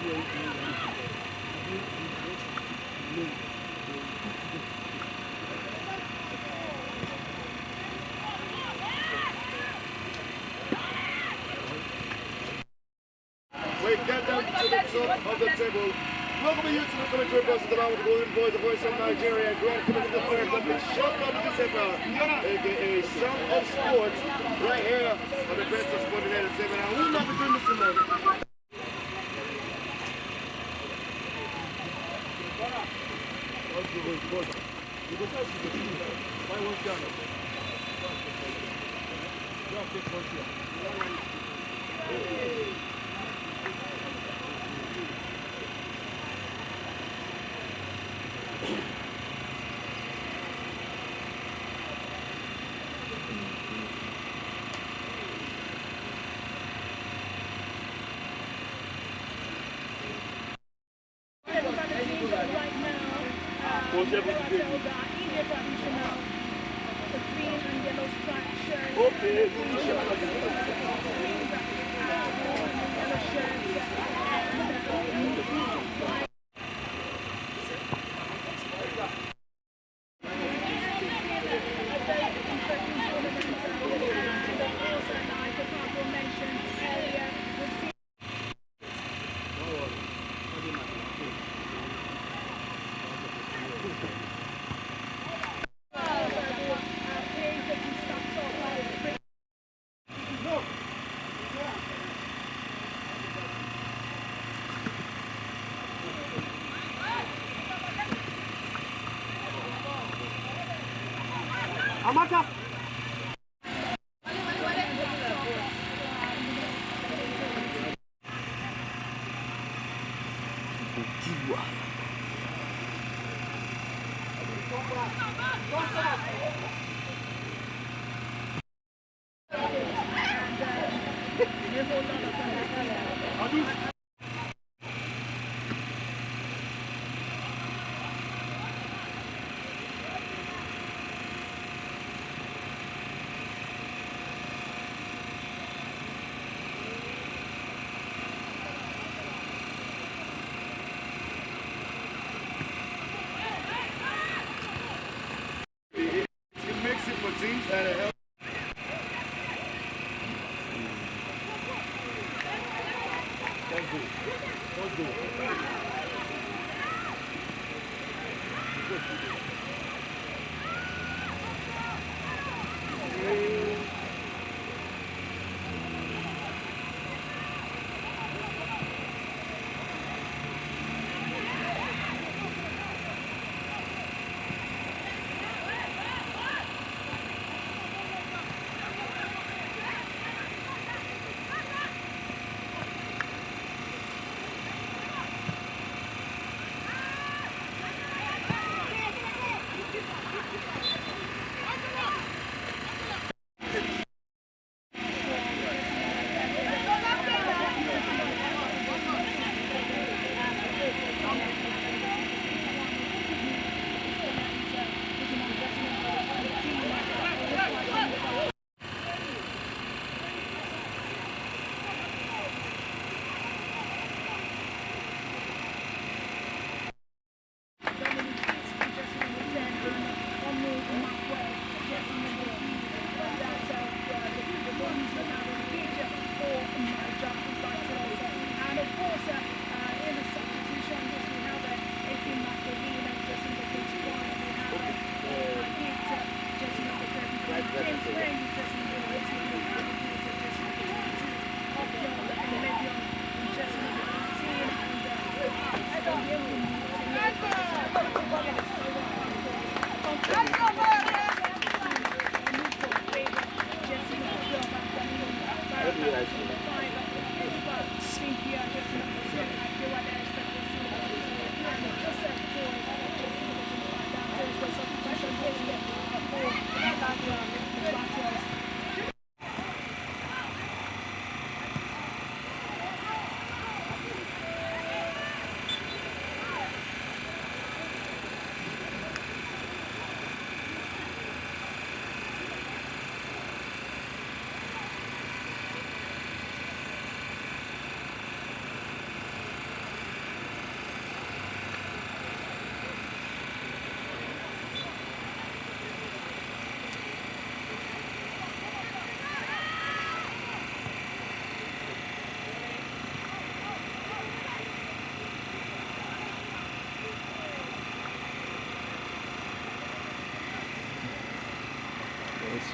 We get down to the top of the table. Welcome you to the commentary bus at the man with the golden voice, the voice of Nigeria. Grand coming to the player club, the shotgun of December, aka Song of Sports, right here on the best of sport in entertainment. And we'll not be doing this tonight. Amaka!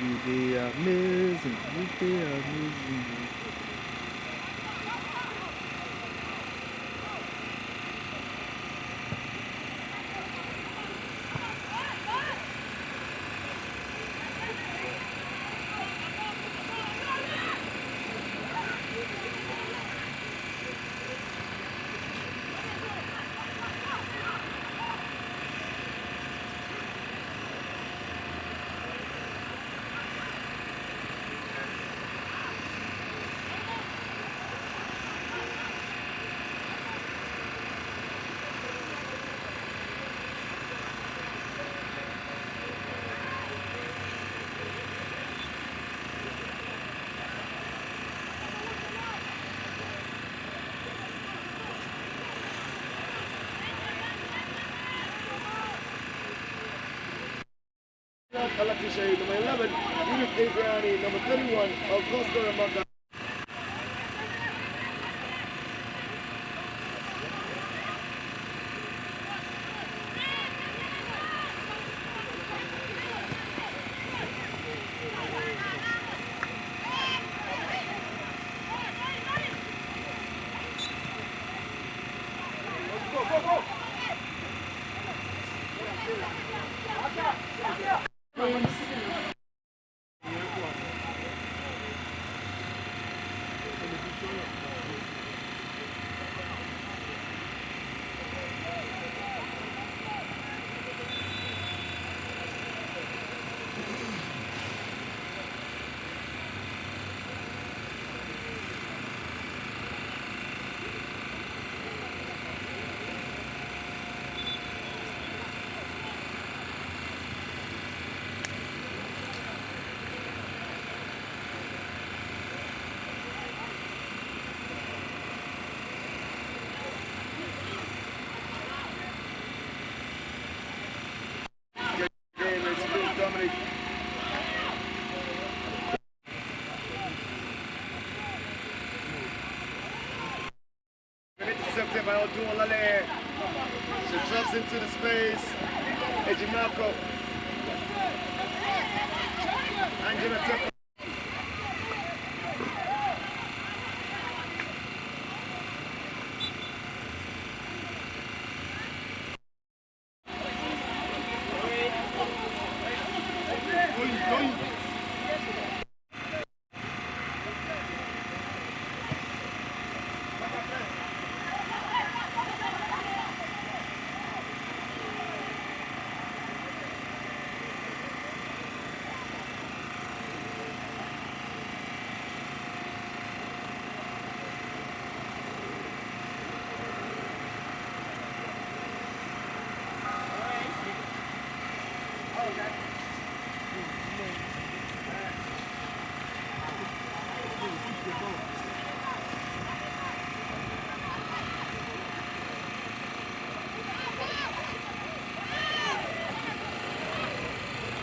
You be amazing. You be amazing. Electrician, number 11, Yunus Adriani, number 31, Augusto Ramaka. Intercepted by Odunlale. She drops into the space. Ejimako. Angela Temple.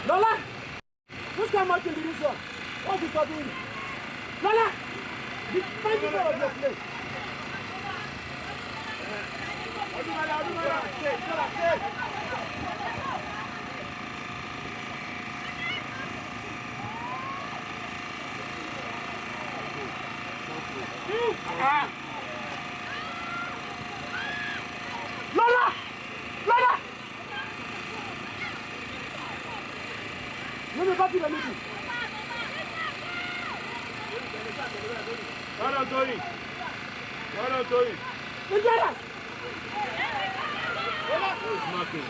Lola! Who's come out in the resort? What is he doing? Lola! Find the door of your place. Stay, Lola, stay. Lola! Lola! Let me go to the meeting. Well done, Tony. Well done, Tony. Together! Who's marking?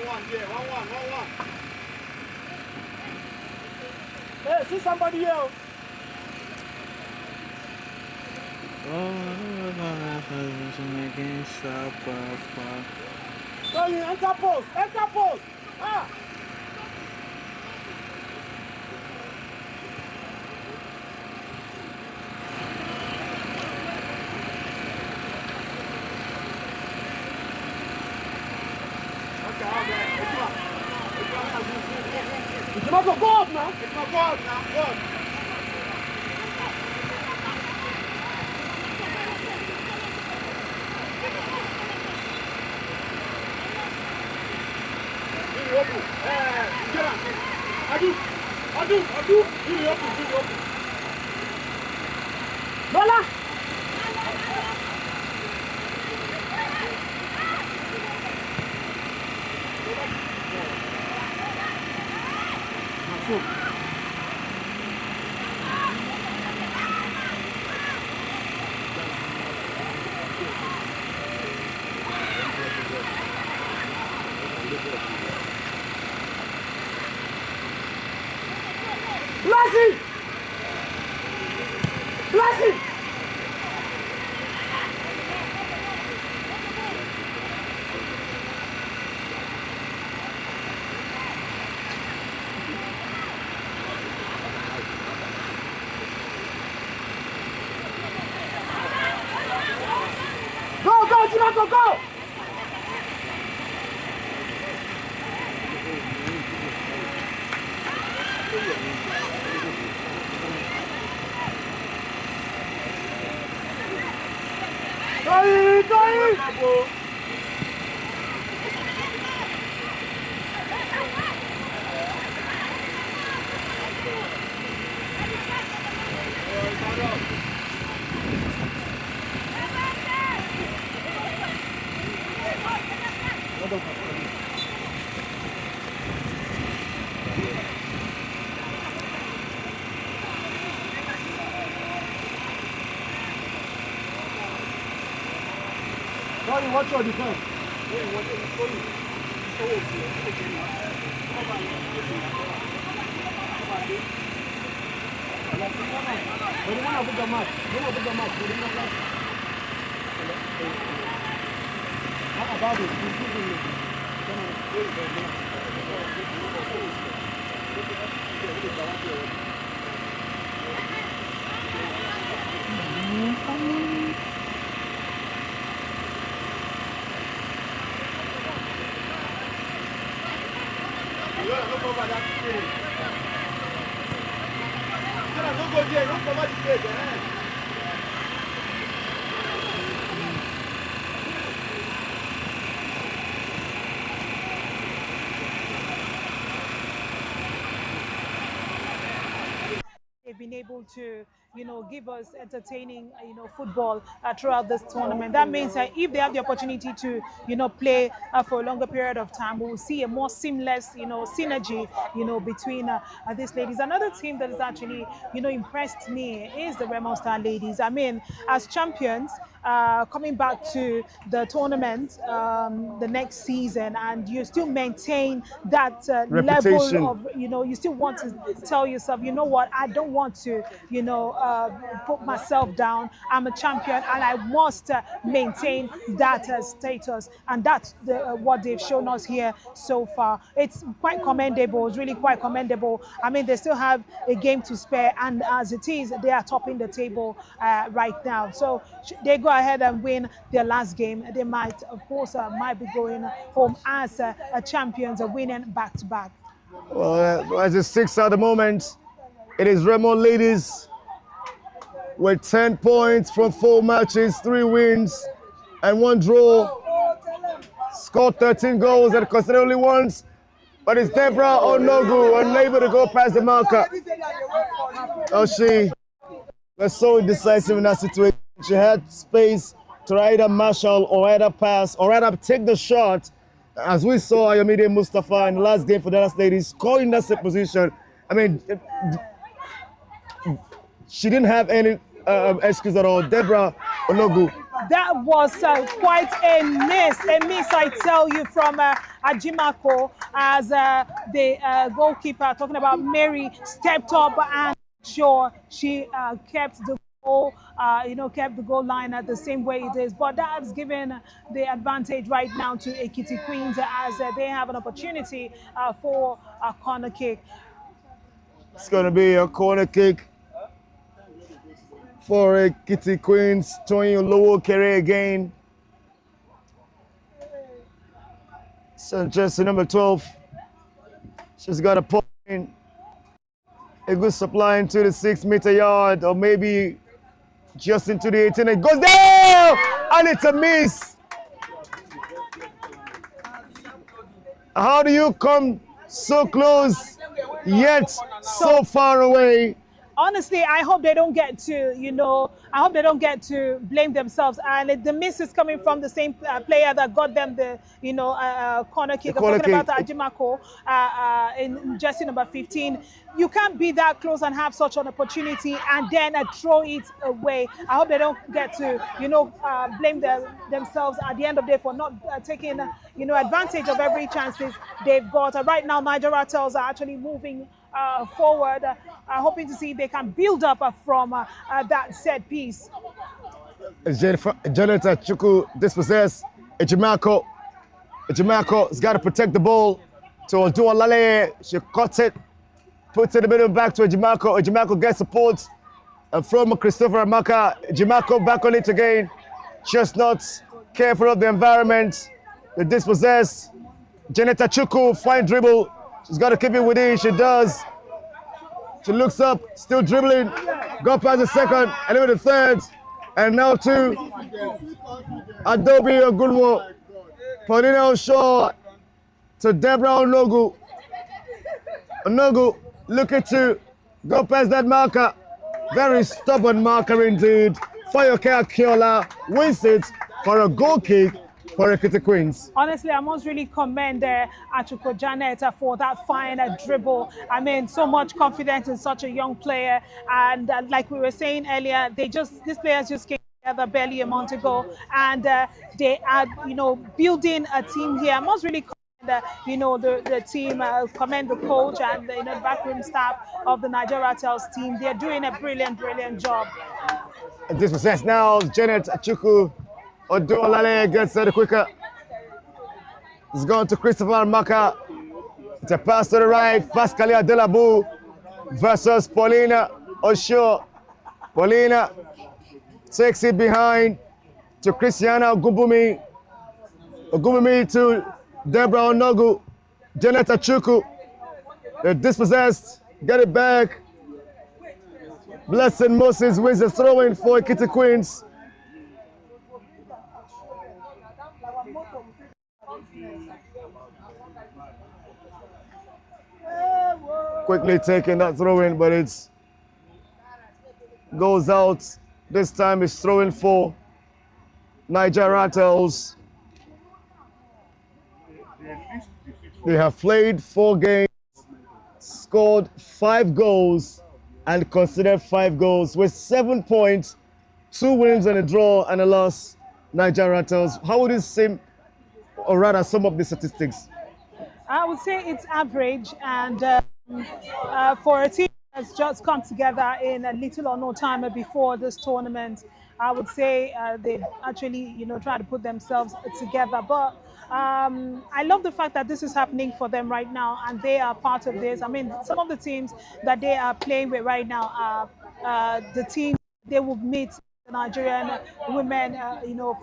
One. Hey, see somebody here. So you enter post. Ah! It's not a goal now. It's my ball now. Good. Really open. Get out. Adu. Really open. Lola. Blessing! Go, Chimako, go! Go! Sorry, watch your defense. How about it? They've been able to, give us entertaining, football throughout this tournament. That means that if they have the opportunity to, play for a longer period of time, we will see a more seamless, synergy, between these ladies. Another team that has actually, impressed me is the Remo Star ladies. I mean, as champions, coming back to the tournament the next season, and you still maintain that level of, you still want to tell yourself, you know what, I don't want to, put myself down. I'm a champion and I must maintain that status. And that's what they've shown us here so far. It's quite commendable. It's really quite commendable. I mean, they still have a game to spare, and as it is, they are topping the table right now. So they go ahead and win their last game, they might, of course, might be going home as champions, winning back-to-back. Well, as it sticks at the moment, it is Remo ladies with 10 points from 4 matches, 3 wins, and 1 draw. Scored 13 goals and conceded only once. But it's Deborah Onogu unable to go past the marker. Oh, she was so indecisive in that situation. She had space to either marshal or either pass or either take the shot. As we saw Ayomide Mustafa in the last game for the last ladies score in that same position. I mean, she didn't have any excuse at all. Deborah Onogu. That was quite a miss, I tell you, from Ajimako, as the goalkeeper, talking about Mary, stepped up and sure she kept the goal, kept the goal line at the same way it is. But that's given the advantage right now to Ekiti Queens, as they have an opportunity for a corner kick. It's going to be a corner kick for Ekiti Queens. Toyin Olowo Kere again. So jersey number 12. She's got a point in. A good supply into the 6-meter yard, or maybe just into the 18. It goes there! And it's a miss. How do you come so close, yet so far away? Honestly, I hope they don't get to, I hope they don't get to blame themselves. And the miss is coming from the same player that got them the, corner kick. I'm talking about Ajimako in jersey number 15. You can't be that close and have such an opportunity and then throw it away. I hope they don't get to, blame themselves at the end of the day for not taking, advantage of every chances they've got. Right now, Naija Ratels are actually moving forward, hoping to see if they can build up from that set piece. Jonathan Chukwu dispossessed. Ejimako has got to protect the ball. To Oduolale, she cuts it, puts it in the middle back to Ejimako. Ejimako gets support from Christopher Amaka. Ejimako back on it again. Just not careful of the environment. The dispossessed. Jonathan Chukwu, fine dribble. She's got to keep it within. She does. She looks up, still dribbling. Got past the second, and even the third. And now to Adobe Ogunwo. Paulina Oshaw to Deborah Onogu. Onogu looking to go past that marker. Very stubborn marker indeed. Fayoke Akiola wins it for a goal kick for Ekiti Queens. Honestly, I must really commend Achuko Janet for that fine dribble. I mean, so much confidence in such a young player. And like we were saying earlier, these players just came together barely a month ago, and they are, building a team here. I must really commend, the team, commend the coach and the backroom staff of the Naija Ratels team. They're doing a brilliant job. And this possess now, Janet Achukwu. Oduolale gets it quicker. It's gone to Christopher Maka. It's a pass to the right. Pascalia Delabu versus Paulina Osho. Paulina takes it behind to Christiana Ogubumi. Ogubumi to Deborah Onogu. Janet Achukwu. They're dispossessed. Get it back. Blessed Moses wins the throw-in for Ekiti Queens. Quickly taking that throw-in, but it's goes out. This time it's throwing for Naija Ratels. They have played 4 games, scored 5 goals, and considered 5 goals with 7 points, 2 wins and a draw and a loss. Naija Ratels. How would you say, or rather sum up the statistics? I would say it's average, and for a team that's just come together in a little or no time before this tournament, I would say they've actually, tried to put themselves together. But I love the fact that this is happening for them right now, and they are part of this. I mean, some of the teams that they are playing with right now are the team they will meet the Nigerian Women,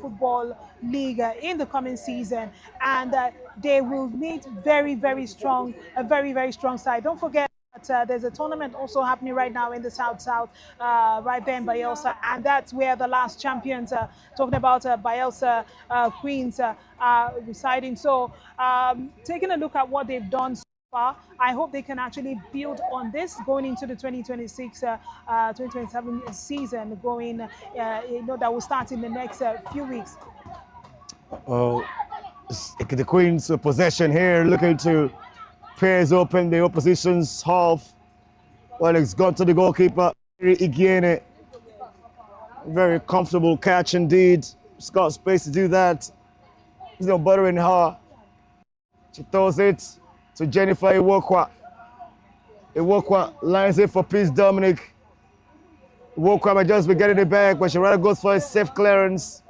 Football League in the coming season, and they will meet a very strong side. Don't forget that there's a tournament also happening right now in the South, right there in Bayelsa, and that's where the last champions, talking about Bayelsa Queens, are residing. So, taking a look at what they've done so far, I hope they can actually build on this going into the 2026-2027 season, going, that will start in the next few weeks. The Queens possession here, looking to pairs open the opposition's half. Well, it's gone to the goalkeeper, Igiene. Very comfortable catch indeed. She's got space to do that. There's no bothering her. She throws it to Jennifer Iwokwa. Iwokwa lines it for Peace Dominic. Iwokwa might just be getting it back, but she rather goes for a safe clearance.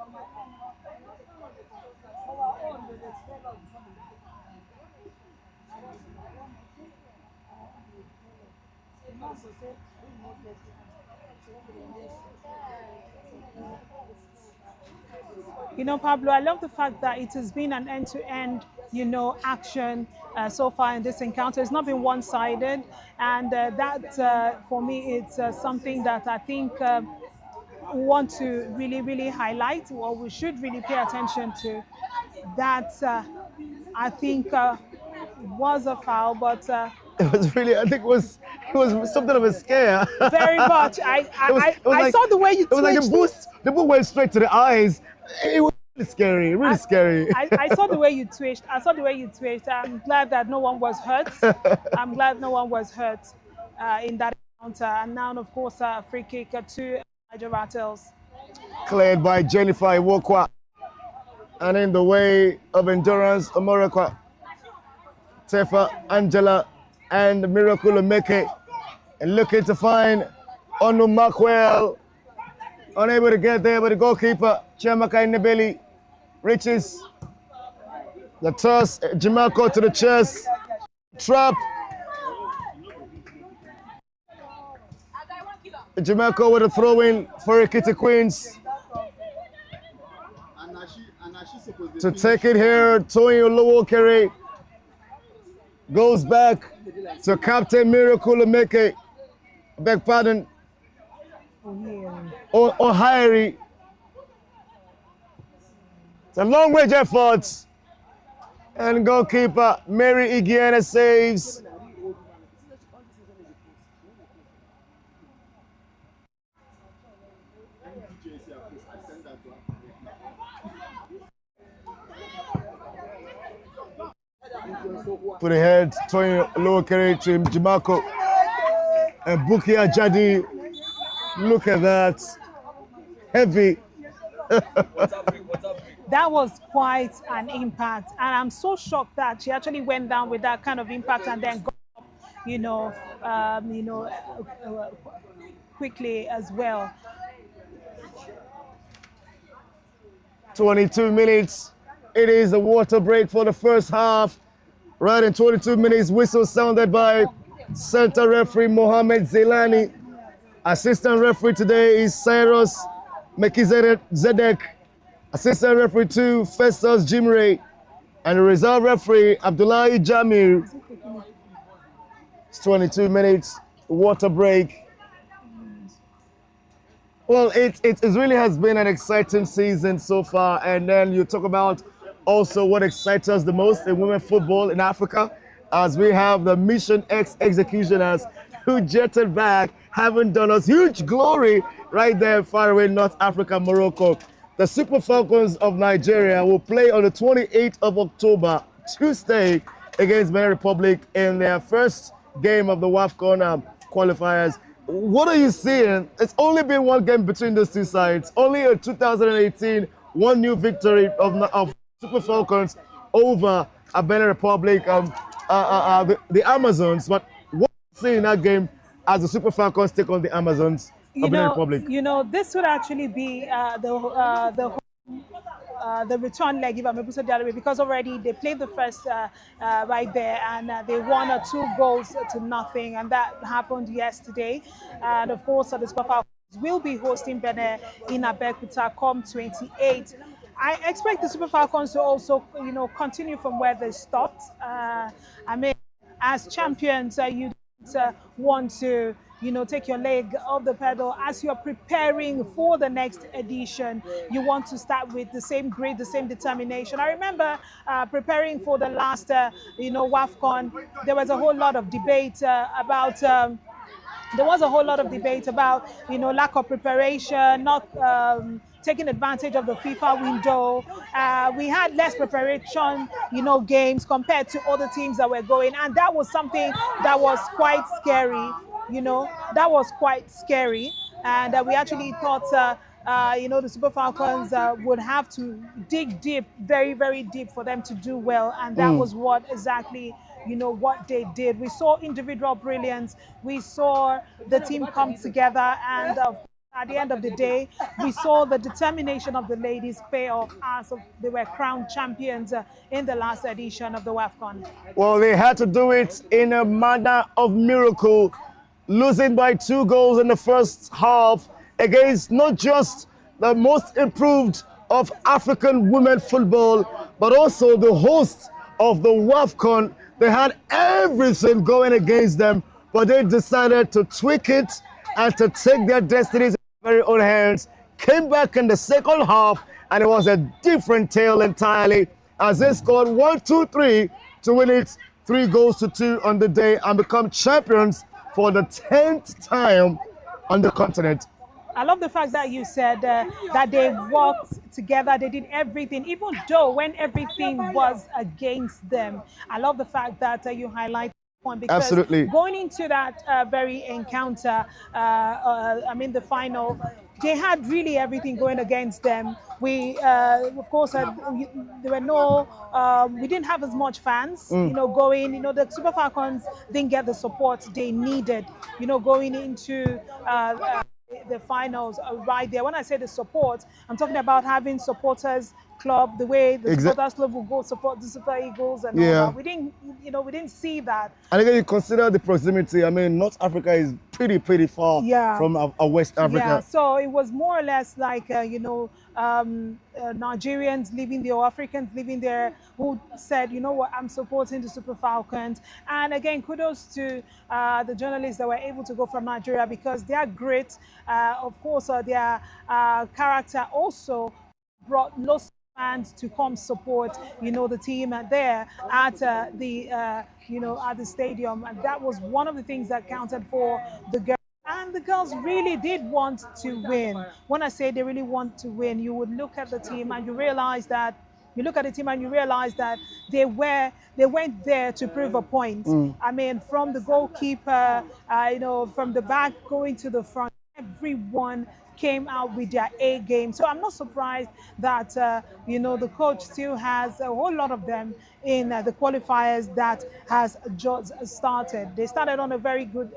Pablo, I love the fact that it has been an end-to-end, action so far in this encounter. It's not been one-sided, and that, for me, it's something that I think we want to really, really highlight, or we should really pay attention to. That I think was a foul, but It was really, I think it was something of a scare. very much. I saw the way you It was like twitched. the boost went straight to the eyes. It was really scary, really scary. I saw the way you twitched. I saw the way you twitched. I'm glad that no one was hurt. I'm glad no one was hurt in that encounter. And now, of course, free kick to Naija Ratels. Cleared by Jennifer Iwokwa. And in the way of endurance, Omorekwa, Tefa, Angela, and Miracle Omeke, and looking to find Onu Mackwell. Unable to get there, but the goalkeeper, Chiamaka Inebeli, reaches the toss, Jamaica to the chest, trap. Jamaica with a throw-in for Ekiti Queens. To take it here, Tony Olowokere goes back to Captain Miracle Omeke. Beg pardon. O'Hiri. It's a long range effort. And goalkeeper Mary Igiana saves. Put a head, Tony Olowokere to Jamaica. And Buki Ajadi. Look at that. Heavy. That was quite an impact. And I'm so shocked that she actually went down with that kind of impact and then got up, quickly as well. 22 minutes. It is a water break for the first half. Right in 22 minutes, whistle sounded by center referee Mohamed Zelani. Assistant referee today is Cyrus Mekizedek. Assistant referee 2, Festus Jimre. And the reserve referee, Abdullahi Jamir. It's 22 minutes, water break. Well, it really has been an exciting season so far. And then you talk about also what excites us the most in women football in Africa, as we have the Mission X executioners who jetted back, having done us huge glory right there far away North Africa, Morocco. The Super Falcons of Nigeria will play on the 28th of October, Tuesday, against Benin Republic in their first game of the WAFCON qualifiers. What are you seeing? It's only been one game between those two sides. Only in 2018, one new victory of Super Falcons over Benin Republic, the Amazons. But what are you seeing in that game as the Super Falcons take on the Amazons of Benin Republic? This would actually be the return leg, if I'm able to say the other way, because already they played the first right there and they won 2 goals to nothing, and that happened yesterday. And of course, the Super Falcons will be hosting Benin in Abeokuta come 28. I expect the Super Falcons to also, continue from where they stopped. As champions, you don't want to, take your leg off the pedal. As you're preparing for the next edition, you want to start with the same grit, the same determination. I remember preparing for the last, WAFCON, there was a whole lot of debate about lack of preparation, not taking advantage of the FIFA window. We had less preparation, games compared to other teams that were going. And that was something that was quite scary, that was quite scary. And we actually thought, the Super Falcons would have to dig deep, very, very deep for them to do well. And that was what exactly what they did. We saw individual brilliance. We saw the team come together, and at the end of the day, we saw the determination of the ladies pay off as they were crowned champions in the last edition of the WAFCON. Well, they had to do it in a manner of miracle, losing by 2 goals in the first half against not just the most improved of African women football, but also the hosts of the WAFCON. They had everything going against them, but they decided to tweak it and to take their destinies in their very own hands. Came back in the second half, and it was a different tale entirely as they scored 1-2-3 to win it 3-2 on the day and become champions for the 10th time on the continent. I love the fact that you said that they worked together, they did everything, even though when everything was against them. I love the fact that you highlight point because Absolutely. going into that very encounter, the final, they had really everything going against them. We, of course, there were no, we didn't have as much fans, going, the Super Falcons didn't get the support they needed, going into the finals right there. When I say the support, I'm talking about having supporters club, the way the supporters club will go support the Super Eagles and all that. We didn't, we didn't see that. And again, you consider the proximity. I mean, North Africa is pretty far from West Africa. Yeah, so it was more or less like, Nigerians living there or Africans living there who said, you know what, I'm supporting the Super Falcons. And again, kudos to the journalists that were able to go from Nigeria because they are great. Of course, their character also brought lots of fans to come support, the team there at the at the stadium, and that was one of the things that counted for the girls. And the girls really did want to win. When I say they really want to win, you would look at the team and you realize that they went there to prove a point. I mean, from the goalkeeper, from the back going to the front, everyone came out with their A game. So I'm not surprised that, the coach still has a whole lot of them in the qualifiers that has just started. They started on a very good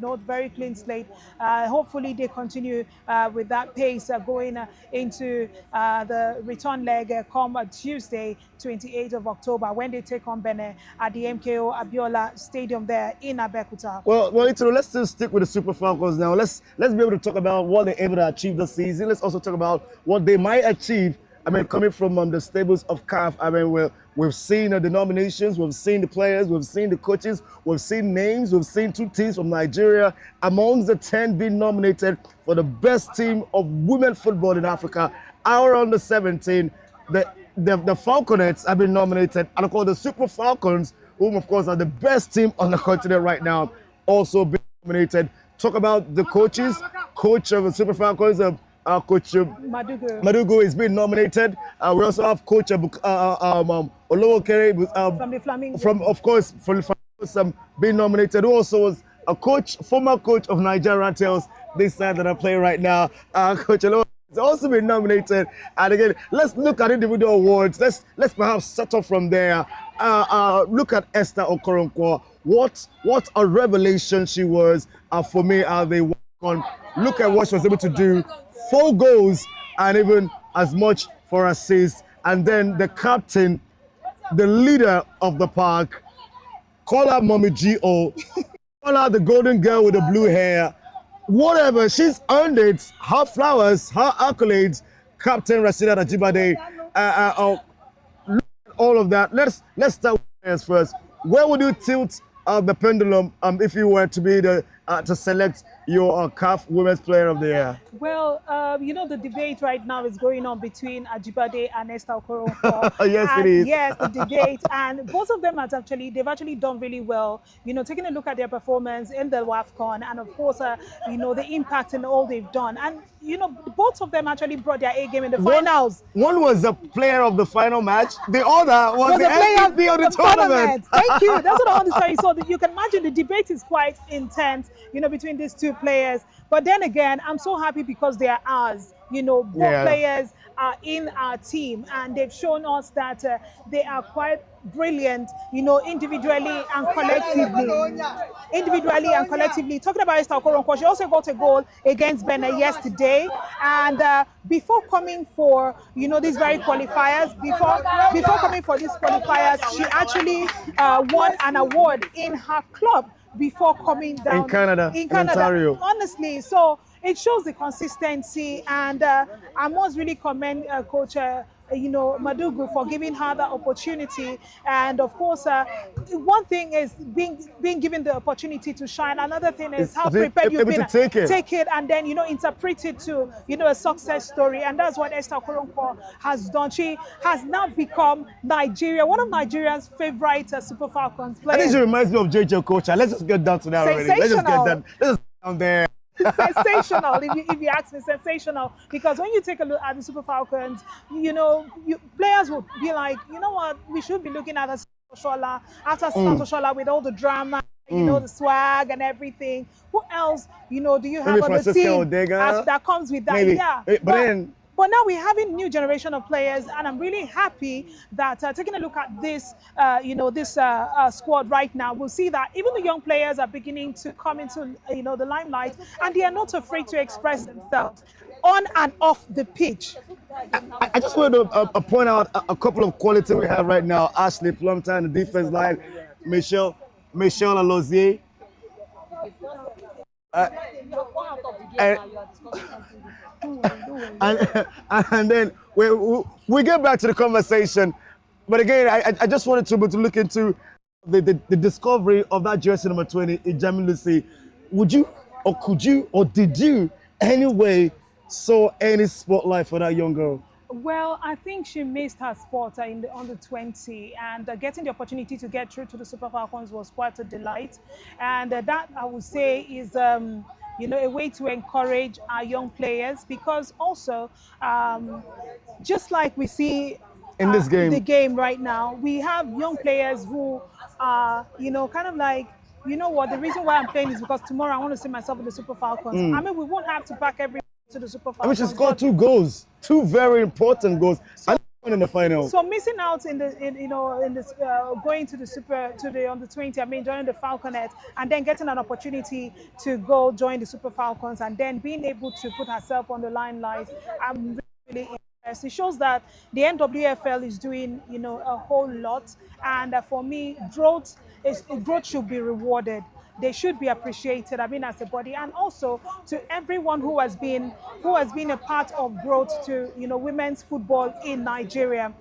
note, very clean slate. Hopefully they continue with that pace going into the return leg come Tuesday, 28th of October, when they take on Benin at the MKO Abiola Stadium there in Abeokuta. Well, let's still stick with the Super Falcons now. Let's be able to talk about what they're able to achieve this season. Let's also talk about what they might achieve. I mean, coming from the stables of CAF, I mean, we've seen the nominations, we've seen the players, we've seen the coaches, we've seen names, we've seen 2 teams from Nigeria amongst the 10 being nominated for the best team of women football in Africa. Our under 17, the Falconets have been nominated, and of course the Super Falcons, whom of course are the best team on the continent right now, also been nominated. Talk about the coaches. Coach of the Super Falcons, Coach Madugu is being nominated. We also have Coach Olowokere from the Flamingo. From the Flamingos being nominated. Who also was a former coach of Naija Ratels, this side that I play right now. Coach Olowokere has also been nominated. And again, let's look at individual awards. Let's perhaps start off from there. Look at Esther Okoronkwo. What a revelation she was for me. They work on. Look at what she was able to do. 4 goals and even as much for assists. And then the captain, the leader of the park, call her Mommy G.O. Call her the golden girl with the blue hair. Whatever, she's earned it. Her flowers, her accolades. Captain Rasheedat Ajibade. Look at all of that. Let's start with players first. Where would you tilt the pendulum if you were to be to select your CAF Women's Player of the Year? Well, the debate right now is going on between Ajibade and Esther Okoronkwo. Yes, it is. Yes, the debate. And both of them they've actually done really well. Taking a look at their performance in the WAFCON and, of course, the impact in all they've done. And, both of them actually brought their A game in the finals. One was the player of the final match. The other was the MVP of the tournament. Thank you. That's what I want to say. So you can imagine the debate is quite intense, between these 2 players. But then again, I'm so happy because they are ours. Both players are in our team, and they've shown us that they are quite brilliant, individually and collectively. Talking about Esther Okoronkwo, she also got a goal against Benin yesterday. And before coming for, these very qualifiers, before coming for these qualifiers, she actually won an award in her club before coming down in Canada, Ontario. Honestly, so it shows the consistency, and I must really commend Coach. Madugu for giving her that opportunity, and of course, one thing is being given the opportunity to shine. Another thing is how prepared you've been to take it, and then interpret it to a success story, and that's what Esther Okoronkwo has done. She has now become one of Nigeria's favorite Super Falcons players. I think she reminds me of JJ Kocha. Let's just get down to that already. Let's just get that. Let's just get down there. Sensational, if you ask me, sensational. Because when you take a look at the Super Falcons, players would be like, you know what, we should be looking at Oshola after Oshola with all the drama, the swag and everything. Who else, do you have on the team that comes with that? Maybe. Yeah, but now we're having new generation of players, and I'm really happy that taking a look at this, this squad right now, we'll see that even the young players are beginning to come into, the limelight, and they are not afraid to express themselves on and off the pitch. I just wanted to point out a couple of qualities we have right now. Ashley Plumton, the defense line, Michelle Alozier. And then we get back to the conversation, but again, I just wanted to look into the discovery of that jersey number 20, Ijami Lucy. Would you, or could you, or did you anyway saw any spotlight for that young girl? Well, I think she missed her spot on the 20, and getting the opportunity to get through to the Super Falcons was quite a delight. And that, I would say, is a way to encourage our young players, because also, just like we see in this game, the game right now, we have young players who are, kind of like, the reason why I'm playing is because tomorrow I want to see myself in the Super Falcons. I mean, we won't have to back every to the Super Falcons. I mean, she scored 2 goals, 2 very important goals, and in the final. So missing out in this going to the under 20, I mean, joining the Falconet, and then getting an opportunity to go join the Super Falcons, and then being able to put herself on the limelight, I'm really impressed. It shows that the NWFL is doing a whole lot, and for me, growth should be rewarded. They should be appreciated, as a body, and also to everyone who has been a part of growth to women's football in Nigeria.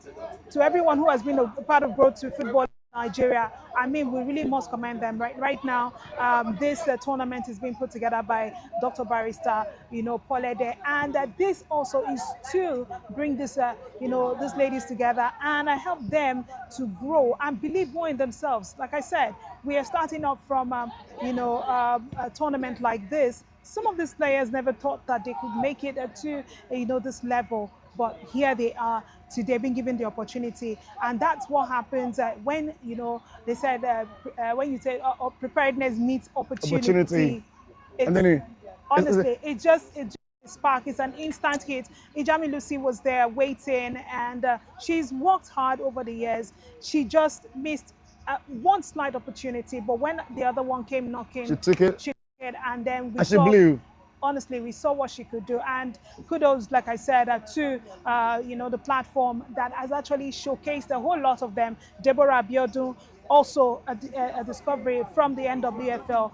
To everyone who has been a part of growth to football in Nigeria, we really must commend them. Right now, this tournament is being put together by Dr. Barrister, Polede, and this also is to bring this, these ladies together and help them to grow and believe more in themselves. Like I said, we are starting off from, a tournament like this. Some of these players never thought that they could make it to, this level. But here they are today, being given the opportunity, and that's what happens when they said when you say preparedness meets opportunity. Honestly, it just spark. It's an instant hit. Ijami Lucy was there waiting, and she's worked hard over the years. She just missed one slight opportunity, but when the other one came knocking, she took it, and then she blew. Honestly, we saw what she could do, and kudos, like I said, to the platform that has actually showcased a whole lot of them. Deborah Abiodun, also a discovery from the NWFL.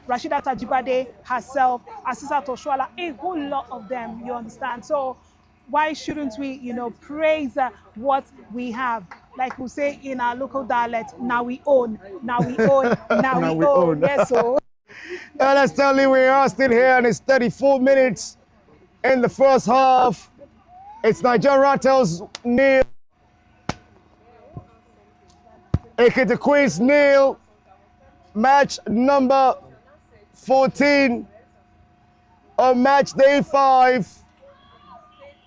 Rashida Tajibade herself, Asisa Toshuala, a whole lot of them. You understand? So why shouldn't we, praise what we have? Like we say in our local dialect, now we own, now we own, now we own. Yes, so. Let's tell you, we are still here, and it's 34 minutes in the first half. It's Naija Ratels nil, Ekiti Queens nil. Match number 14 on match day 5.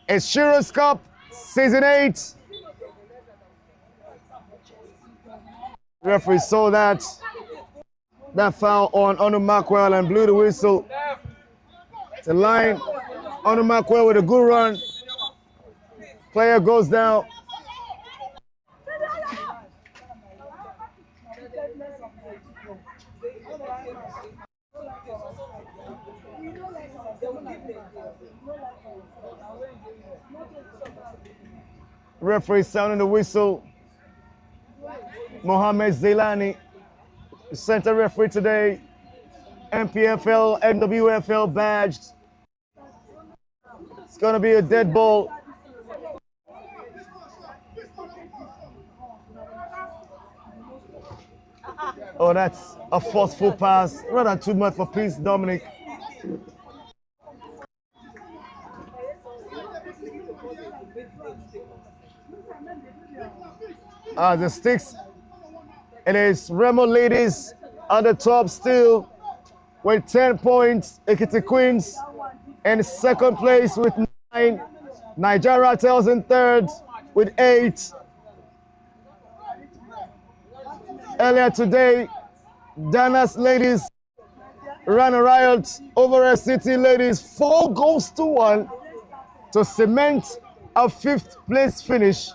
It's SHEROES' Cup season 8. The referee saw that foul on Onu Mackwell and blew the whistle. It's a line. Onu Mackwell with a good run. Player goes down. Referee sounding the whistle. Mohammed Zailani, the center referee today. MPFL, NWFL badged. It's going to be a dead ball. Oh, that's a forceful pass. Rather too much for Peace Dominic. The sticks. It is Remo Ladies at the top still with 10 points. Ekiti Queens in second place with 9. Naija Ratels in third with 8. Earlier today, Dana's Ladies ran a riot over a City Ladies 4 goals to 1 to cement a 5th place finish.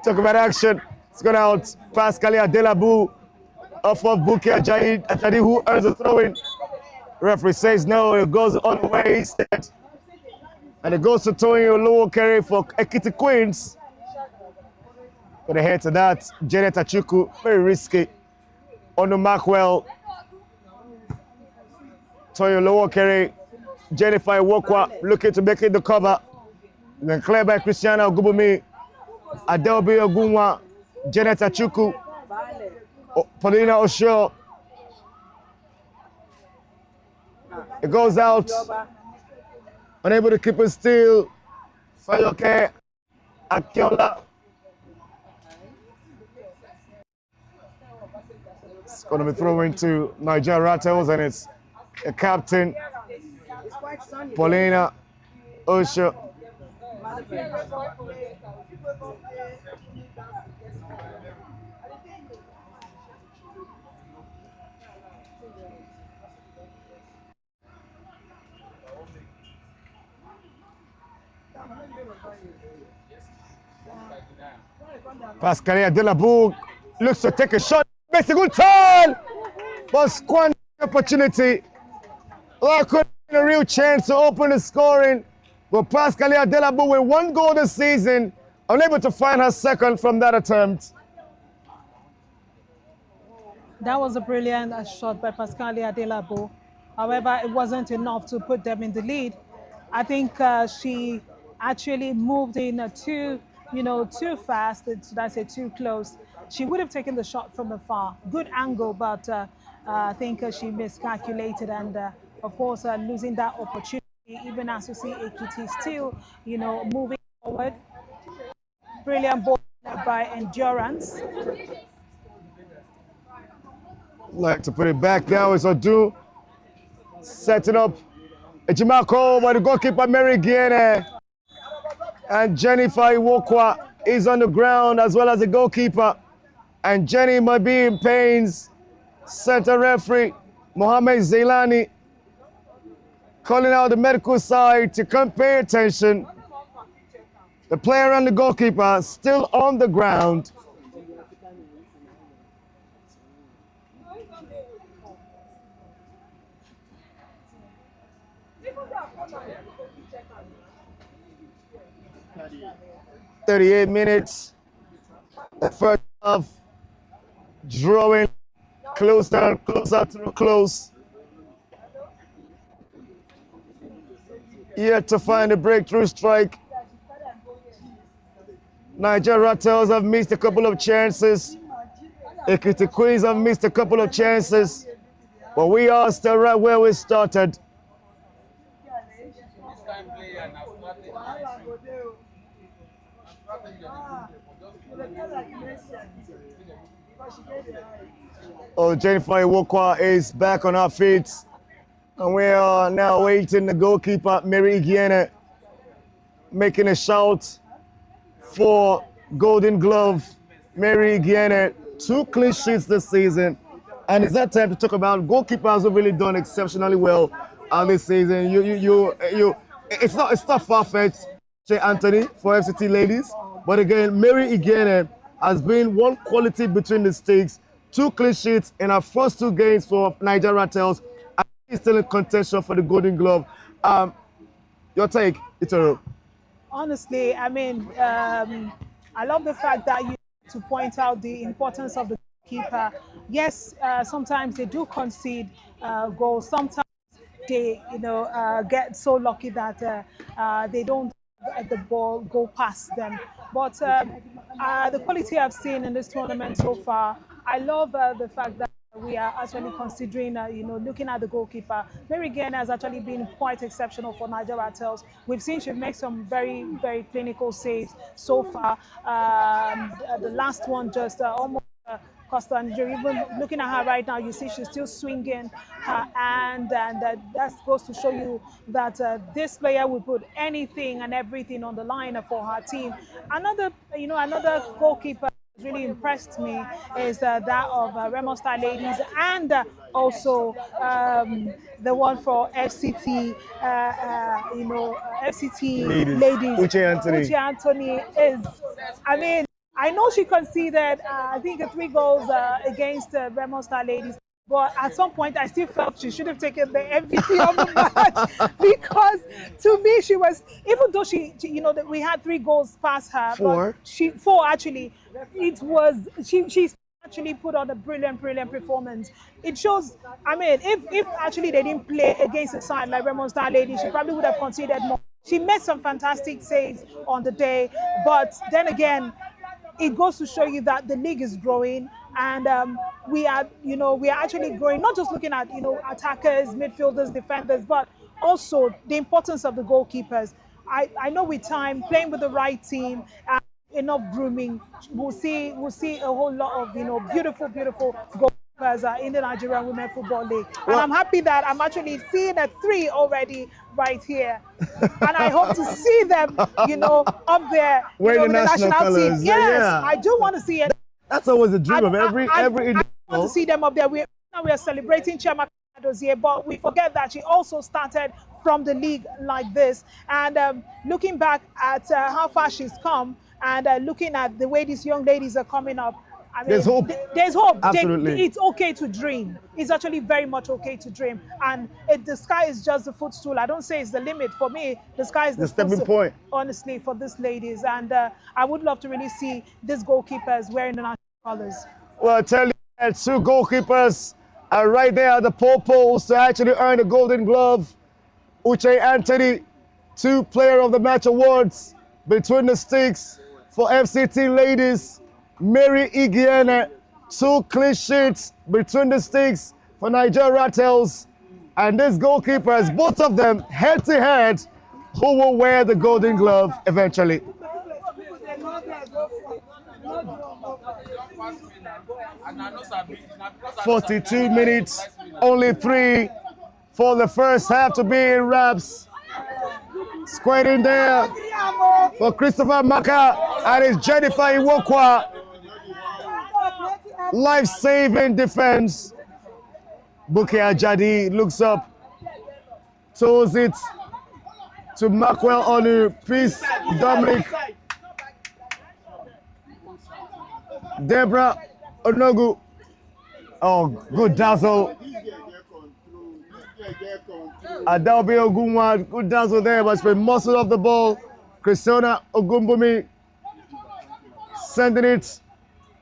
Talk about action. It's gone out. Pascalia Delabou off of Buki Ajadi, who earns a throw-in. Referee says no, it goes on the way instead. And it goes to Tony Olowo carry for Ekiti Queens. But ahead to that, Janet Achuku, very risky. Onu Mackwell. Tony Olowo carry. Jennifer Iwokwa looking to make it the cover. Then clear by Christiana Ogubumi. Adelbi Ogunwa, Janet Achuku, Paulina Osho. It goes out. Unable to keep it still. Fayoke Akiola. It's going to be thrown into Naija Ratels, and it's the captain, Paulina Osho. Pascalia Delabou looks to take a shot, makes a good turn, but squandered the opportunity. That could have been a real chance to open the scoring, but Pascalia Delabou with 1 goal this season, unable to find her second from that attempt. That was a brilliant shot by Pascalia Delabou. However, it wasn't enough to put them in the lead. I think she actually moved in too fast. Should I say too close? She would have taken the shot from afar. Good angle, but I think she miscalculated, and of course, losing that opportunity. Even as you see Ekiti still, moving forward. Brilliant ball by Endurance. Like to put it back now is Odu. Setting up Ejimako by the goalkeeper Mary Giene. And Jennifer Iwokwa is on the ground as well as the goalkeeper. And Jenny might be in pains. Center referee Mohamed Zailani calling out the medical side to come pay attention. The player and the goalkeeper still on the ground. "38 minutes. The first half drawing closer and closer to the close. Yet to find a breakthrough strike. Naija Ratels have missed a couple of chances. Ekiti Queens have missed a couple of chances. But we are still right where we started. Oh, Jennifer Iwokwa is back on her feet. And we are now waiting the goalkeeper, Mary Giene, making a shout for Golden Glove. Mary Giene, 2 clean sheets this season. And it's that time to talk about goalkeepers who've really done exceptionally well this season. It's not far-fetched, Anthony, for FCT ladies. But again, Mary Giene has been one quality between the sticks, 2 clean sheets in our first 2 games for Naija Ratels, and he's still in contention for the Golden Glove. Your take, Itoro? Honestly, I mean, I love the fact that you to point out the importance of the keeper. Yes, sometimes they do concede goals. Sometimes they, get so lucky that they don't let the ball go past them. But the quality I've seen in this tournament so far, I love the fact that we are actually considering, looking at the goalkeeper. Mary Gane has actually been quite exceptional for Naija Ratels. We've seen she make some very, very clinical saves so far. The last one just almost cost her injury. Even looking at her right now, you see she's still swinging her hand, and that goes to show you that this player will put anything and everything on the line for her team. Another goalkeeper really impressed me is that of Remo Star Ladies, and also the one for FCT, FCT Ladies. Uche Anthony is, I mean, I know she conceded, I think, 3 goals against Remo Star Ladies. But at some point, I still felt she should have taken the MVP of the match because, to me, she was, even though she that we had 3 goals past her, 4. But 4 actually. It was she actually put on a brilliant performance. It shows. I mean, if actually they didn't play against a side like Remo Star Lady, she probably would have conceded more. She made some fantastic saves on the day, but then again, it goes to show you that the league is growing, and we are actually growing, not just looking at attackers, midfielders, defenders, but also the importance of the goalkeepers. I know with time, playing with the right team, enough grooming, we'll see a whole lot of beautiful goalkeepers in the Nigerian Women Football League. And I'm happy that I'm actually seeing 3 already right here, and I hope to see them up there Wearing with the national colours. team. Yes, Yeah. I do want to see it. That's always a dream of every I individual. want to see them up there. We are celebrating Chiamaka Dozie, but we forget that she also started from the league like this. And looking back at how far she's come, and looking at the way these young ladies are coming up, I mean, There's hope. There's hope. Absolutely. It's okay to dream. It's actually very much okay to dream. And the sky is just the footstool. I don't say it's the limit. For me, the sky is the stepping point. Honestly, for these ladies. And I would love to really see these goalkeepers wearing the national colors. Well, I tell you, 2 goalkeepers are right there at the pole poles to actually earn the Golden Glove. Uche Anthony, 2 Player of the Match awards between the sticks for FCT Ladies. Mary Igiene, 2 clean sheets between the sticks for Naija Ratels. And these goalkeepers, both of them head to head, who will wear the Golden Glove eventually. 42 minutes, only 3 for the first half to be in wraps. Squared in there for Christopher Maka and his Jennifer Iwokwa. Life-saving defense. Buke Ajadi looks up, throws it to Mackwell Onu. Peace Dominic. Deborah Onogu. Oh, good dazzle. Adaobi Ogunwa, good dazzle there, but it's been muscle off the ball. Christiana Ogumbumi sending it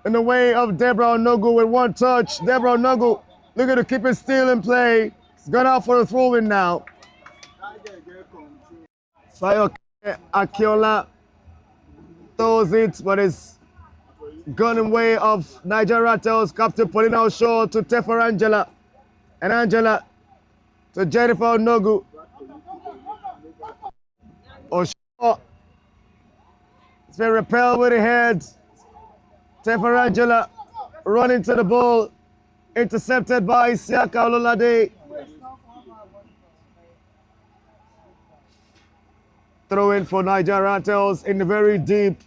in the way of Deborah Onogu with 1 touch. Deborah Onogu looking to keep it still in play. It's gone out for a throw-in now. Fayo Akiola throws it, but it's gone in way of Naija Ratels. Captain Paulina Osho to Tefa Angela. And Angela to Jennifer Onogu. Osho. It's been repelled with the head. Tefa Angela running to the ball. Intercepted by Isiaka Ololade. Throw in for Naija Ratels in the very deep.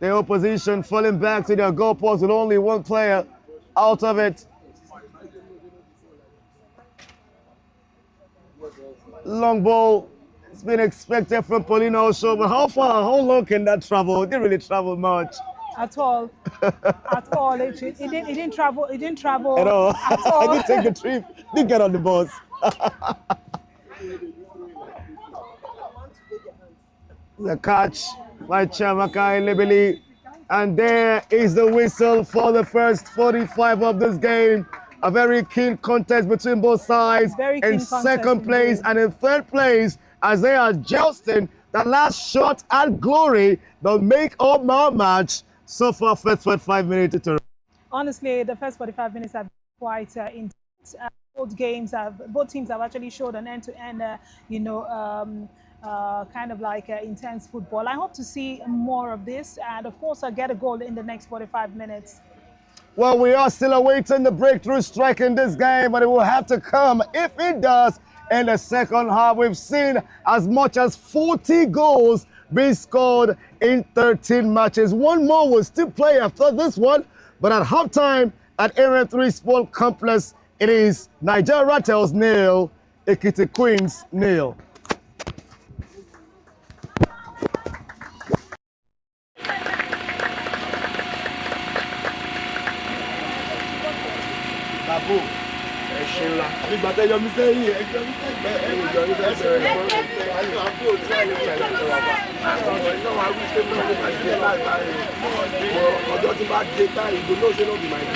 The opposition falling back to their goal post with only 1 player out of it. Long ball. It's been expected from Paulina Osho, but how long can that travel? It didn't really travel much. at all. At all. It didn't travel. It didn't At travel all. at I all. did take the trip. Did get on the bus. The catch by Chamaka Lebeli. And there is the whistle for the first 45 of this game. A very keen contest between both sides. Very In keen contest second place indeed. and in third place, as they are jousting the last shot at glory, the make or match. So far, first 45 minutes to Honestly, the first 45 minutes have been quite intense. Both teams have actually showed an end-to-end, kind of like intense football. I hope to see more of this, and of course, I get a goal in the next 45 minutes. Well, we are still awaiting the breakthrough strike in this game, but it will have to come. If it does, in the second half, we've seen as much as 40 goals being scored in 13 matches. One more will still play after this one, but at halftime at Area 3 Sport Complex, it is Naija Ratels nil, Ekiti Queens nil. Babu, ẹ̀ṣin ńlá. Nígbà tẹ́ yọ mí sẹ́yìn, ẹjọ́ mi sẹ́gbẹ́ ẹ̀yìn yọ mí sẹ́gbẹ́ rẹ̀ mọ́. Àyọ̀ àbúrò tí wọ́n lè ṣẹlẹ̀ tó wà bá. Àwọn iná wa wí pé mọ́ ní màá ṣe láìpẹ́ rẹ̀. Ọjọ́ tí bá dé tá ìgò náà ṣe náà bí màá yẹ.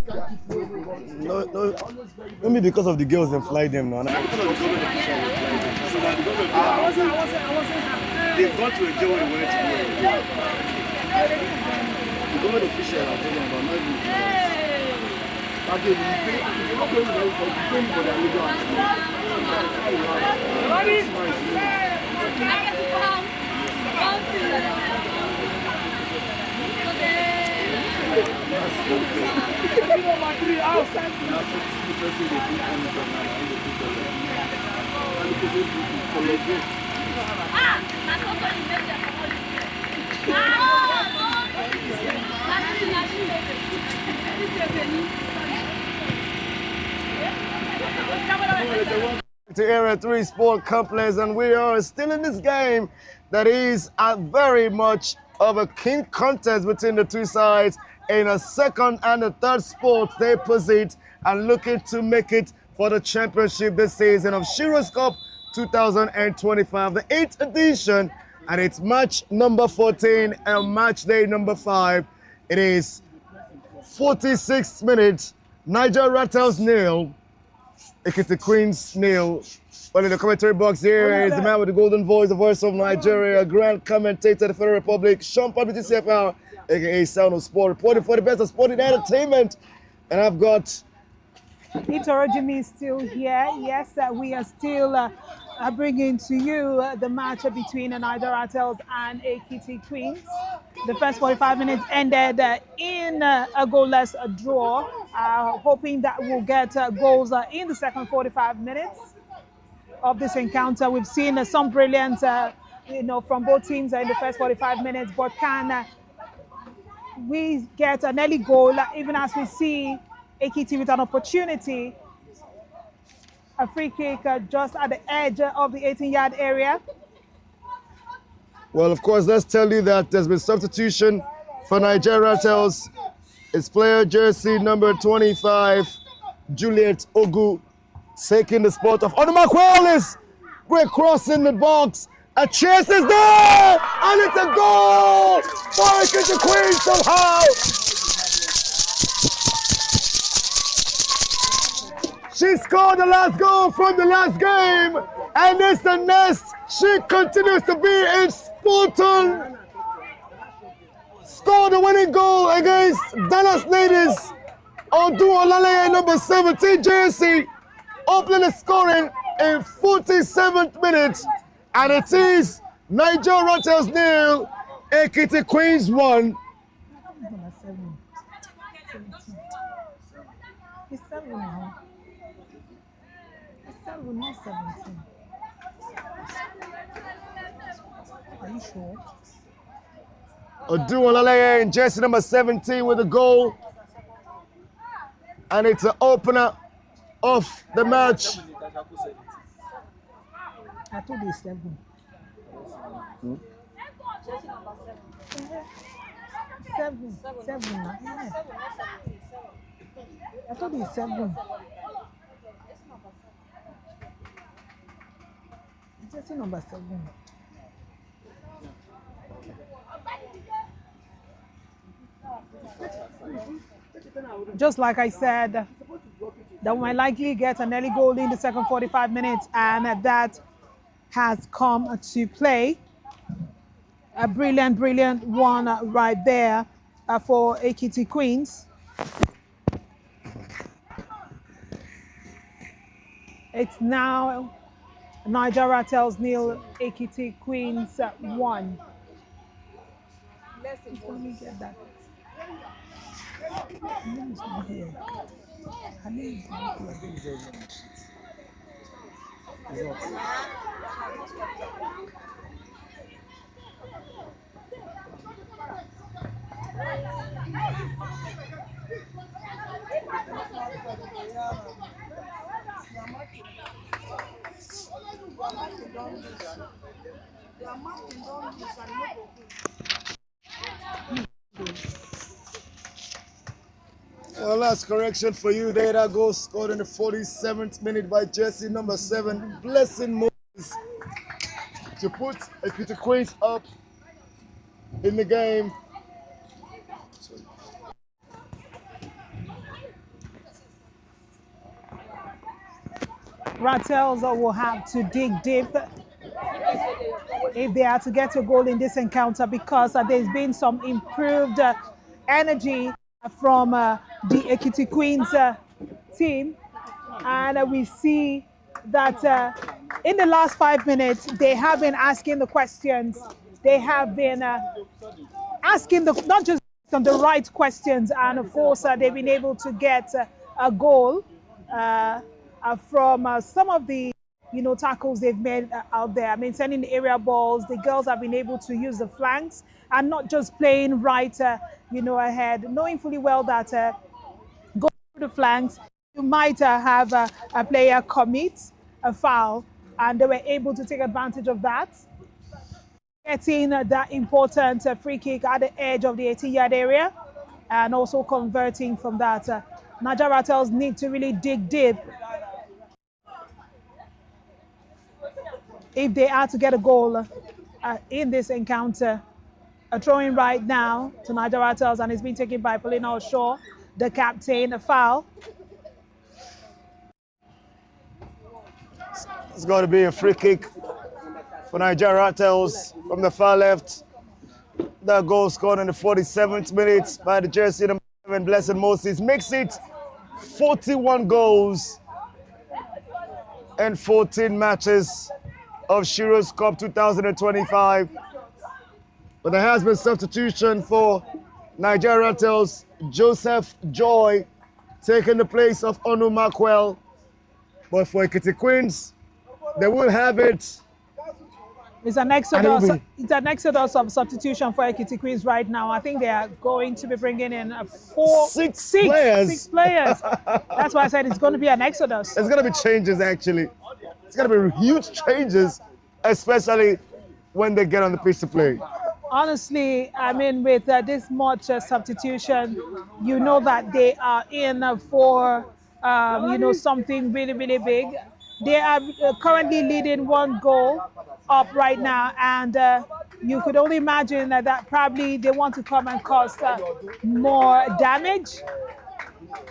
No, maybe because of the girls that fly them now. I wasn't happy. They've got to enjoy what they wanted to do. The government official are talking about not even to Area 3 Sport Complex, and we are still in this game that is very much of a keen contest between the two sides. In a second and a third spot they possess and looking to make it for the championship this season of SHEROES' Cup 2025, the 8th edition, and it's match number 14 and match day number 5. It is 46 minutes, Naija Ratels 0, Ekiti Queens 0. Well, in the commentary box here is the man with the golden voice, the voice of Nigeria, grand commentator of the Federal Republic, Sean Pablo CFR, aka Sound of Sport, reporting for the best of sporting entertainment. And I've got Jimmy is still here. Yes, we are still bringing to you the match between Naija Ratels and Ekiti Queens. The first 45 minutes ended in a goalless draw, hoping that we'll get goals in the second 45 minutes of this encounter. We've seen some brilliance, from both teams in the first 45 minutes, but can we get an early goal, even as we see Ekiti with an opportunity, a free kick just at the edge of the 18-yard area. Well, of course, let's tell you that there's been substitution for Naija Ratels. It's player jersey number 25, Juliet Ogu, taking the spot of Onomah Qualis. Great cross in the box. A chase is there! And it's a goal for Ekiti Queens somehow! She scored the last goal from the last game, and it's the nest. She continues to be in Spurton. Scored the winning goal against Dallas Ladies. Odu Olaleye, number 17 jersey, opening the scoring in 47th minute, and it is Naija Ratels 0, Ekiti Queens 1. It's 7 now. It's 7, not 17. Are you sure? Odu Olaleye in jersey number 17 with a goal. And it's an opener of the match. I told you 7. 7. Yeah. I thought it's 7. Jersey number 7. Just like I said, that we might likely get an early goal in the second 45 minutes, and that has come to play. A brilliant one right there for Ekiti Queens. It's now Naija Ratels 0, Ekiti Queens 1. Let me get that. Her name is not here. Her name is not here. Well, last correction for you there. That goal scored in the 47th minute by jersey number 7, Blessing Moses, to put Ekiti Queens up in the game. Ratels will have to dig deep if they are to get a goal in this encounter, because there's been some improved energy from the Ekiti Queens team. And we see that in the last 5 minutes, they have been asking the questions. They have been asking not just the right questions, and of course, they've been able to get a goal from some of the tackles they've made out there. I mean, sending the area balls. The girls have been able to use the flanks and not just playing right, ahead, knowing fully well that going through the flanks, you might have a player commit a foul, and they were able to take advantage of that, getting that important free kick at the edge of the 18-yard area, and also converting from that. Naija Ratels need to really dig deep if they are to get a goal in this encounter. A throw-in right now to Naija Ratels, and it's been taken by Paulina Oshaw, the captain. A foul. It's going to be a free kick for Naija Ratels from the far left. That goal scored in the 47th minute by the jersey number 7, Blessed Moses, makes it 41 goals and 14 matches of SHEROES' Cup 2025. But there has been substitution for Naija Ratels. Joseph Joy taking the place of Onu Markwell. But for Ekiti Queens, they will have it. It's an exodus. It's an exodus of substitution for Ekiti Queens right now. I think they are going to be bringing in six players. That's why I said it's going to be an exodus. There's going to be changes, actually. It's going to be huge changes, especially when they get on the pitch to play. Honestly, I mean, with this much substitution, you know that they are in for, something really, really big. They are currently leading 1 goal up right now, and you could only imagine that probably they want to come and cause more damage.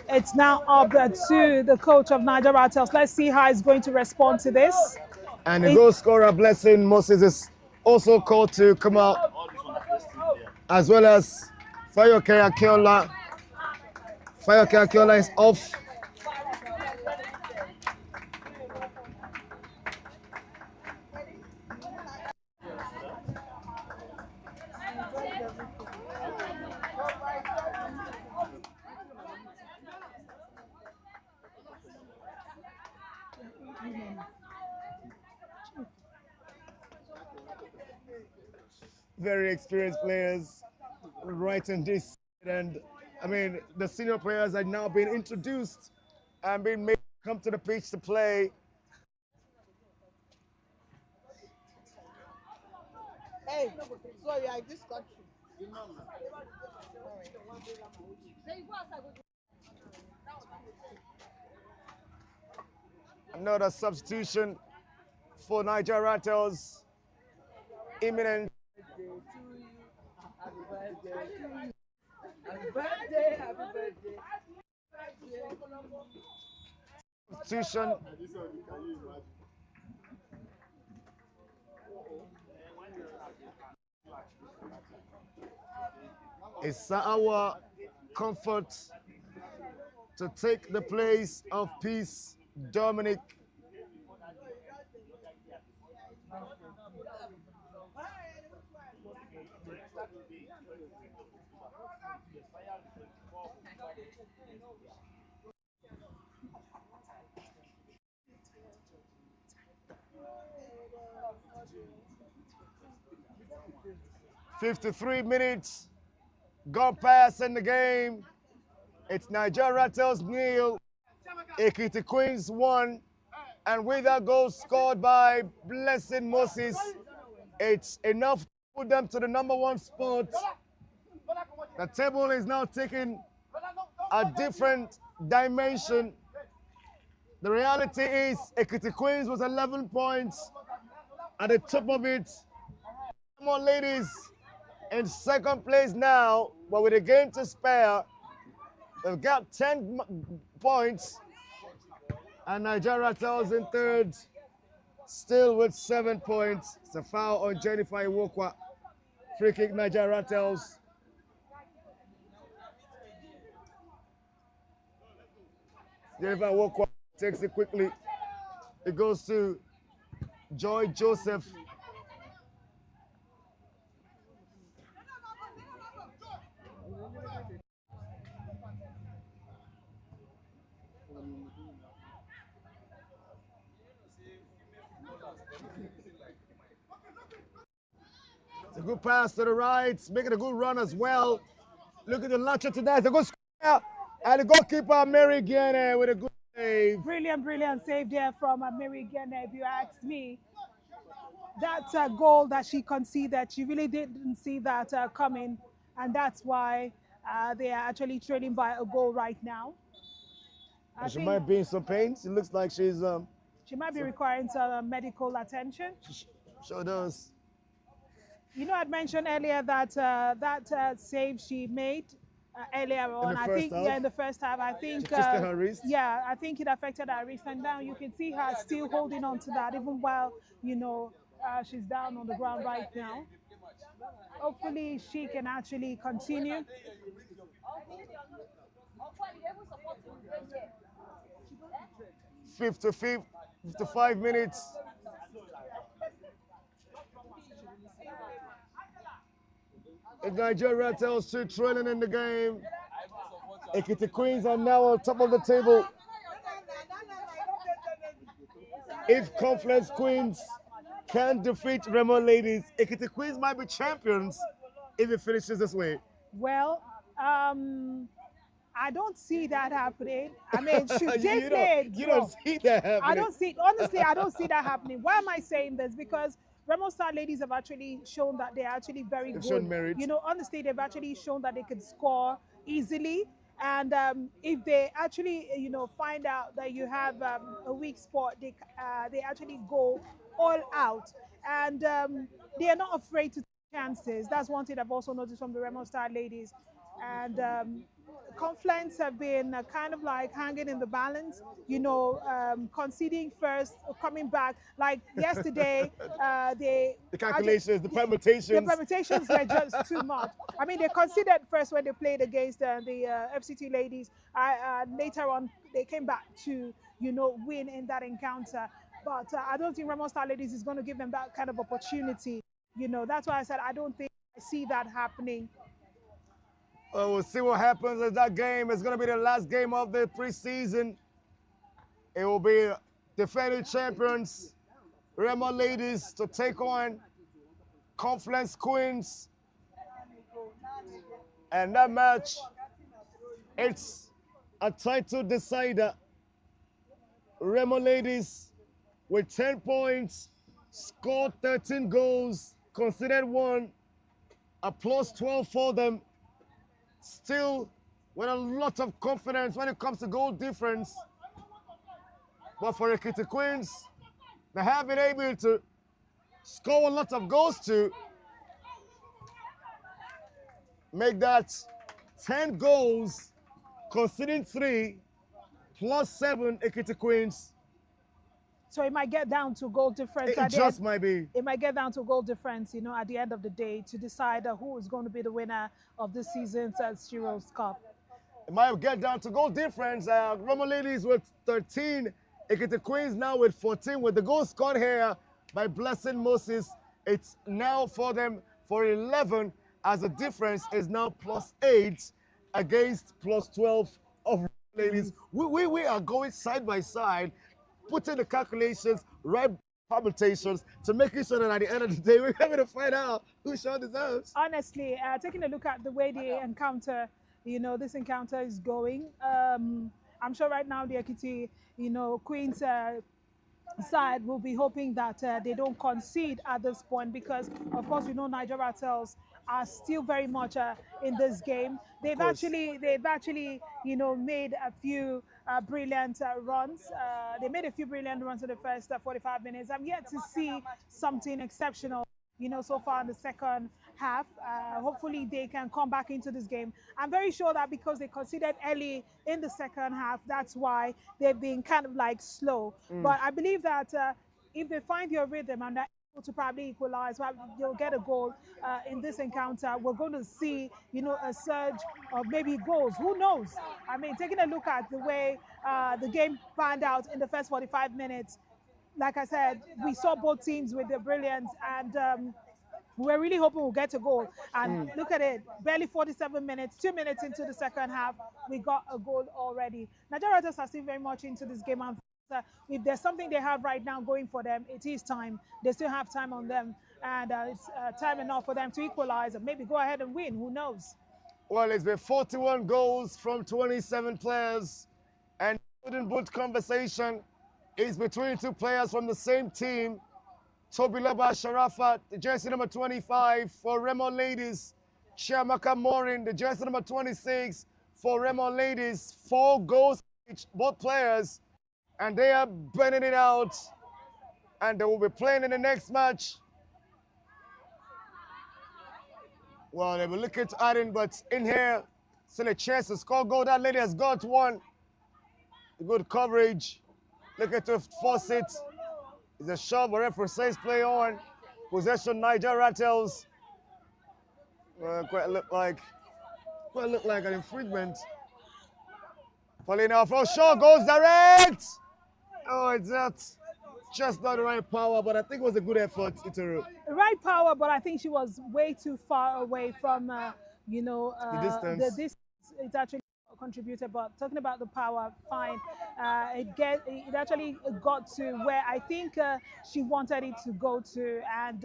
It's now up to the coach of Naija Ratels. Let's see how he's going to respond to this. And the goal scorer, Blessing Moses, is also called to come out, as well as Fayoke Akiola. Fayoke Akiola is off. Very experienced players right in this, and I mean the senior players are now being introduced and being made to come to the pitch to play. Hey, sorry, I this country. Another substitution for Naija Ratels. Imminent. Happy birthday, happy birthday. Substitution. It's our comfort to take the place of Peace Dominic. "53 minutes gone past in the game. It's Naija Ratels 0, Ekiti Queens 1, and with that goal scored by Blessed Moses, it's enough to put them to the #1 spot. The table is now taking a different dimension. The reality is Ekiti Queens was 11 points at the top of it. Come on, ladies, in second place now, but with a game to spare, they've got 10 points, And Naija Ratels in third, still with 7 points. It's a foul on Jennifer Iwokwa. Free kick, Naija Ratels. Jennifer Iwokwa takes it quickly. It goes to Joy Joseph. It's a good pass to the right, making a good run as well. Look at the launcher today. It's a good square. And the goalkeeper, Mary Guinea, with a good save. Brilliant save there from Mary Gene, if you ask me. That goal that she conceded, she really didn't see that coming. And that's why they are actually trailing by a goal right now. She might be in some pain. It looks like she's... she might be requiring some medical attention. Sure does. You know, I'd mentioned earlier that that save she made earlier on, I think, in the first half, I think, she twisted her wrist. Yeah, I think it affected her wrist, and now you can see her still holding on to that, even while, you know, she's down on the ground right now. Hopefully, she can actually continue. 55 minutes. The Naija Ratels still trailing in the game. Ekiti Queens are now on top of the table. If Conference Queens can defeat Remo Ladies, Ekiti Queens might be champions if it finishes this way. Well, I don't see that happening. I mean, should they play? You don't see that happening. I don't see, honestly, I don't see that happening. Why am I saying this? Because Remo Star Ladies have actually shown that they're actually very good. Shown merit. You know, honestly, they've actually shown that they can score easily. And if they actually, you know, find out that you have a weak spot, they actually go all out. And they are not afraid to take chances. That's one thing I've also noticed from the Remo Star Ladies. And Confluence have been kind of like hanging in the balance, you know, conceding first, coming back. Like yesterday, the calculations, the permutations. The permutations were just too much. I mean, they conceded first when they played against the FCT Ladies. Later on, they came back to, you know, win in that encounter. But I don't think Remo Star Ladies is going to give them that kind of opportunity. You know, that's why I said I don't think I see that happening. Well, we'll see what happens in that game. It's going to be the last game of the preseason. It will be defending champions, Remo Ladies, to take on Confluence Queens. And that match, it's a title decider. Remo Ladies with 10 points, scored 13 goals, conceded 1, a plus 12 for them. Still with a lot of confidence when it comes to goal difference. But for Ekiti Queens, they have been able to score a lot of goals to make that 10 goals, conceding 3, plus 7 Ekiti Queens. So it might get down to goal difference. It just might be. It might get down to goal difference, you know, at the end of the day to decide who is going to be the winner of this season's SHEROES' Cup. It might get down to goal difference. Remo Ladies with 13, Ekiti Queens now with 14. With the goal scored here by Blessing Moses, it's now for them for 11, as the difference is now plus 8 against plus 12 of Ladies. We are going side by side, putting the calculations, right permutations, to making sure that at the end of the day, we're going to find out who sure deserves. Honestly, taking a look at the way the encounter, you know, this encounter is going, I'm sure right now the Ekiti, you know, Queens side will be hoping that they don't concede at this point, because, of course, we know Naija Ratels are still very much in this game. They've actually, you know, made a few brilliant runs. They made a few brilliant runs in the first 45 minutes. I'm yet to see something exceptional so far in the second half. Hopefully they can come back into this game. I'm very sure that because they conceded early in the second half, that's why they've been kind of like slow. But I believe that if they find their rhythm and they're able to probably equalize, they'll get a goal in this encounter. We're going to see, a surge of maybe goals. Who knows? I mean, taking a look at the way the game panned out in the first 45 minutes, like I said, we saw both teams with their brilliance, and we're really hoping we'll get a goal. And look at it, barely 47 minutes, 2 minutes into the second half, we got a goal already. Nigeria Ratels are still very much into this game, and if there's something they have right now going for them, it is time. They still have time on them, and it's time enough for them to equalize and maybe go ahead and win. Who knows? Well, it's been 41 goals from 27 players, and the Golden Boot conversation is between two players from the same team. Tobilaba Sharafat, the jersey number 25 for Remo Ladies. Chiamaka Morin, the jersey number 26 for Remo Ladies. 4 goals each, both players, and they are burning it out. And they will be playing in the next match. Well, they were looking to add in, but in here, still a chance to score goal. That lady has got one. Good coverage. Looking to force it. It's a shove, but referee says play on. Possession, Naija Ratels. Quite look like an infringement. Paulina from shot goes direct. Oh, it's just not the right power, but I think it was a good effort, Iteru. Right power, but I think she was way too far away from, the distance. The distance. It's actually contributed, but talking about the power, fine. It actually got to where I think she wanted it to go to, and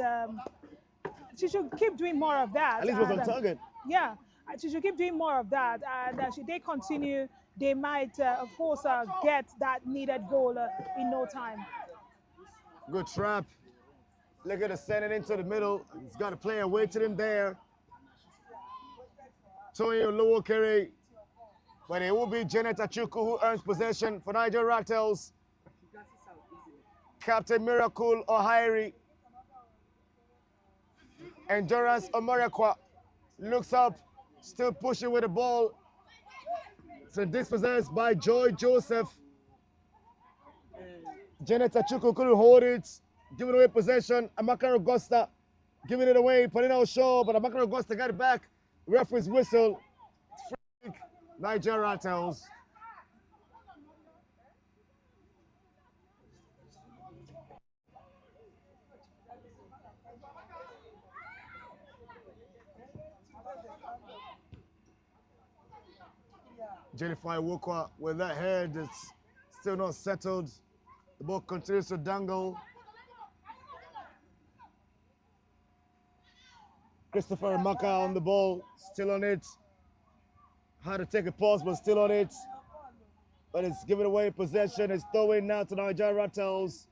she should keep doing more of that. At least it was on target. Yeah, she should keep doing more of that, and should they continue, they might, of course, get that needed goal in no time. Good trap. Look at it, send it into the middle. He's got a player waiting him there. Toyo Lowokere. But it will be Janet Achuku who earns possession for Niger Ratels. Captain Miracle Ohairi. Endurance Omorekwa looks up, still pushing with the ball. So dispossessed by Joy Joseph. Janet Achuku couldn't hold it, giving away possession. Amaka Augusta giving it away, Paulina Osho, but Amaka Augusta got it back. Referee's whistle. Niger Ratels. Jennifer Iwokwa with that head, it's still not settled. The ball continues to dangle. Christopher Maka on the ball, still on it. Had to take a pause, but still on it. But it's giving away possession. It's throwing now to Niger Ratels.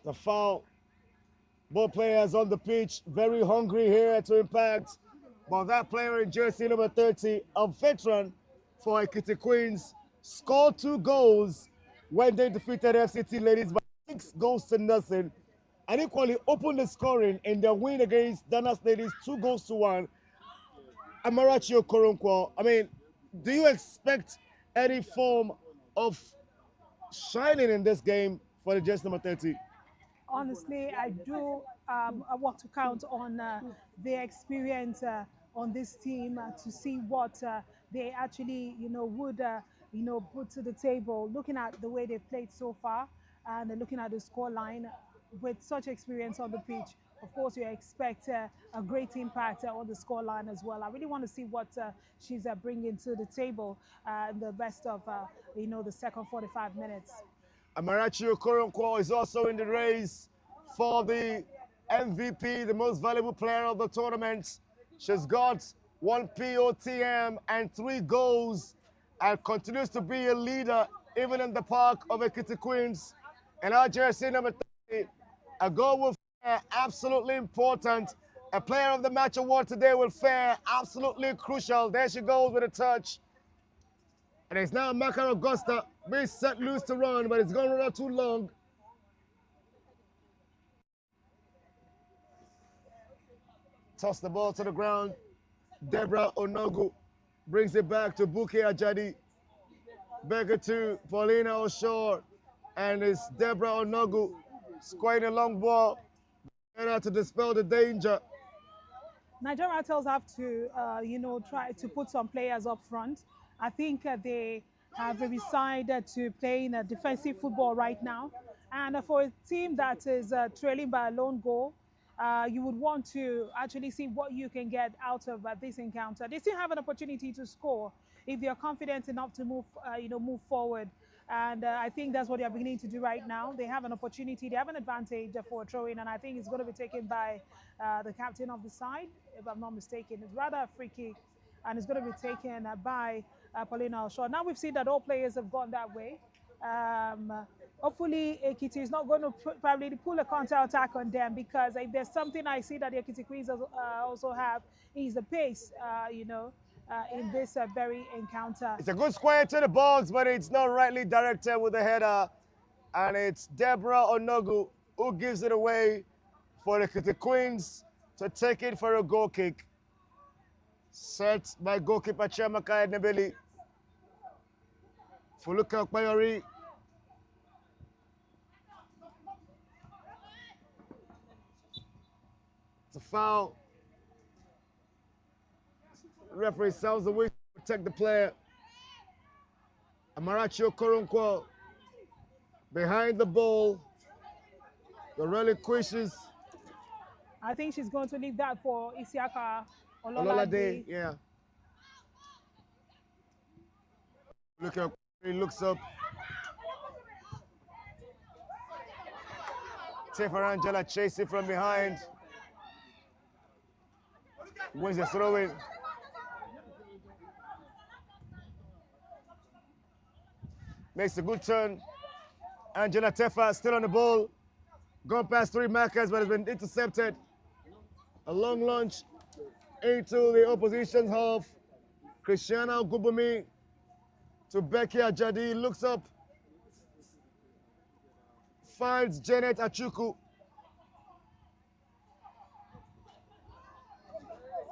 The foul. Both players on the pitch, very hungry here to impact. But that player in jersey number 30, a veteran for Ekiti Queens, scored 2 goals when they defeated FCT Ladies by 6 goals to nothing, and equally opened the scoring in their win against Danas Ladies 2 goals to 1. Amarachi Okoronkwo, I mean, do you expect any form of shining in this game for the jersey number 30? Honestly, I do I want to count on their experience on this team to see what they actually, would, put to the table. Looking at the way they've played so far and looking at the score line with such experience on the pitch, of course, you expect a great impact on the score line as well. I really want to see what she's bringing to the table in the rest of, the second 45 minutes. Amarachi Okoronkwo is also in the race for the MVP, the most valuable player of the tournament. She's got 1 POTM and 3 goals and continues to be a leader even in the park of Ekiti Queens. And our jersey number 30, a goal with absolutely important A player of the match award today will fare absolutely crucial. There she goes with a touch. And it's now Makar Augusta being set loose to run, but it's going to run too long. Toss the ball to the ground. Deborah Onogu brings it back to Buki Ajadi. Back it to Paulina Oshore. And it's Deborah Onogu squaring a long ball. And to dispel the danger. Naija Ratels have to, try to put some players up front. I think they have decided to play in a defensive football right now. And for a team that is trailing by a lone goal, you would want to actually see what you can get out of this encounter. They still have an opportunity to score if they are confident enough to move forward. And I think that's what they are beginning to do right now. They have an opportunity, they have an advantage for a throw-in, and I think it's going to be taken by the captain of the side, if I'm not mistaken. It's rather a free kick, and it's going to be taken by Paulina Oshore. Now we've seen that all players have gone that way. Hopefully, Ekiti is not going to probably pull a counter-attack on them, because if there's something I see that the Ekiti Queens also have, is the pace, in this very encounter. It's a good square to the box, but it's not rightly directed with the header. And it's Deborah Onogu who gives it away for the Queens to take it for a goal kick. Set by goalkeeper Chiamaka Nebeli. Fuluka Payori. It's a foul. Referee sounds the way to protect the player. Amarachi Okoronkwo behind the ball. The relinquishes. I think she's going to leave that for Isiaka Ololade, yeah. Look up, he looks up. Tefa Angela chasing from behind. Wins the throw-in. Makes a good turn. Angela Tefa still on the ball. Gone past 3 markers, but has been intercepted. A long launch into the opposition's half. Christiana Gubumi to Becky Ajadi. Looks up. Finds Janet Achuku.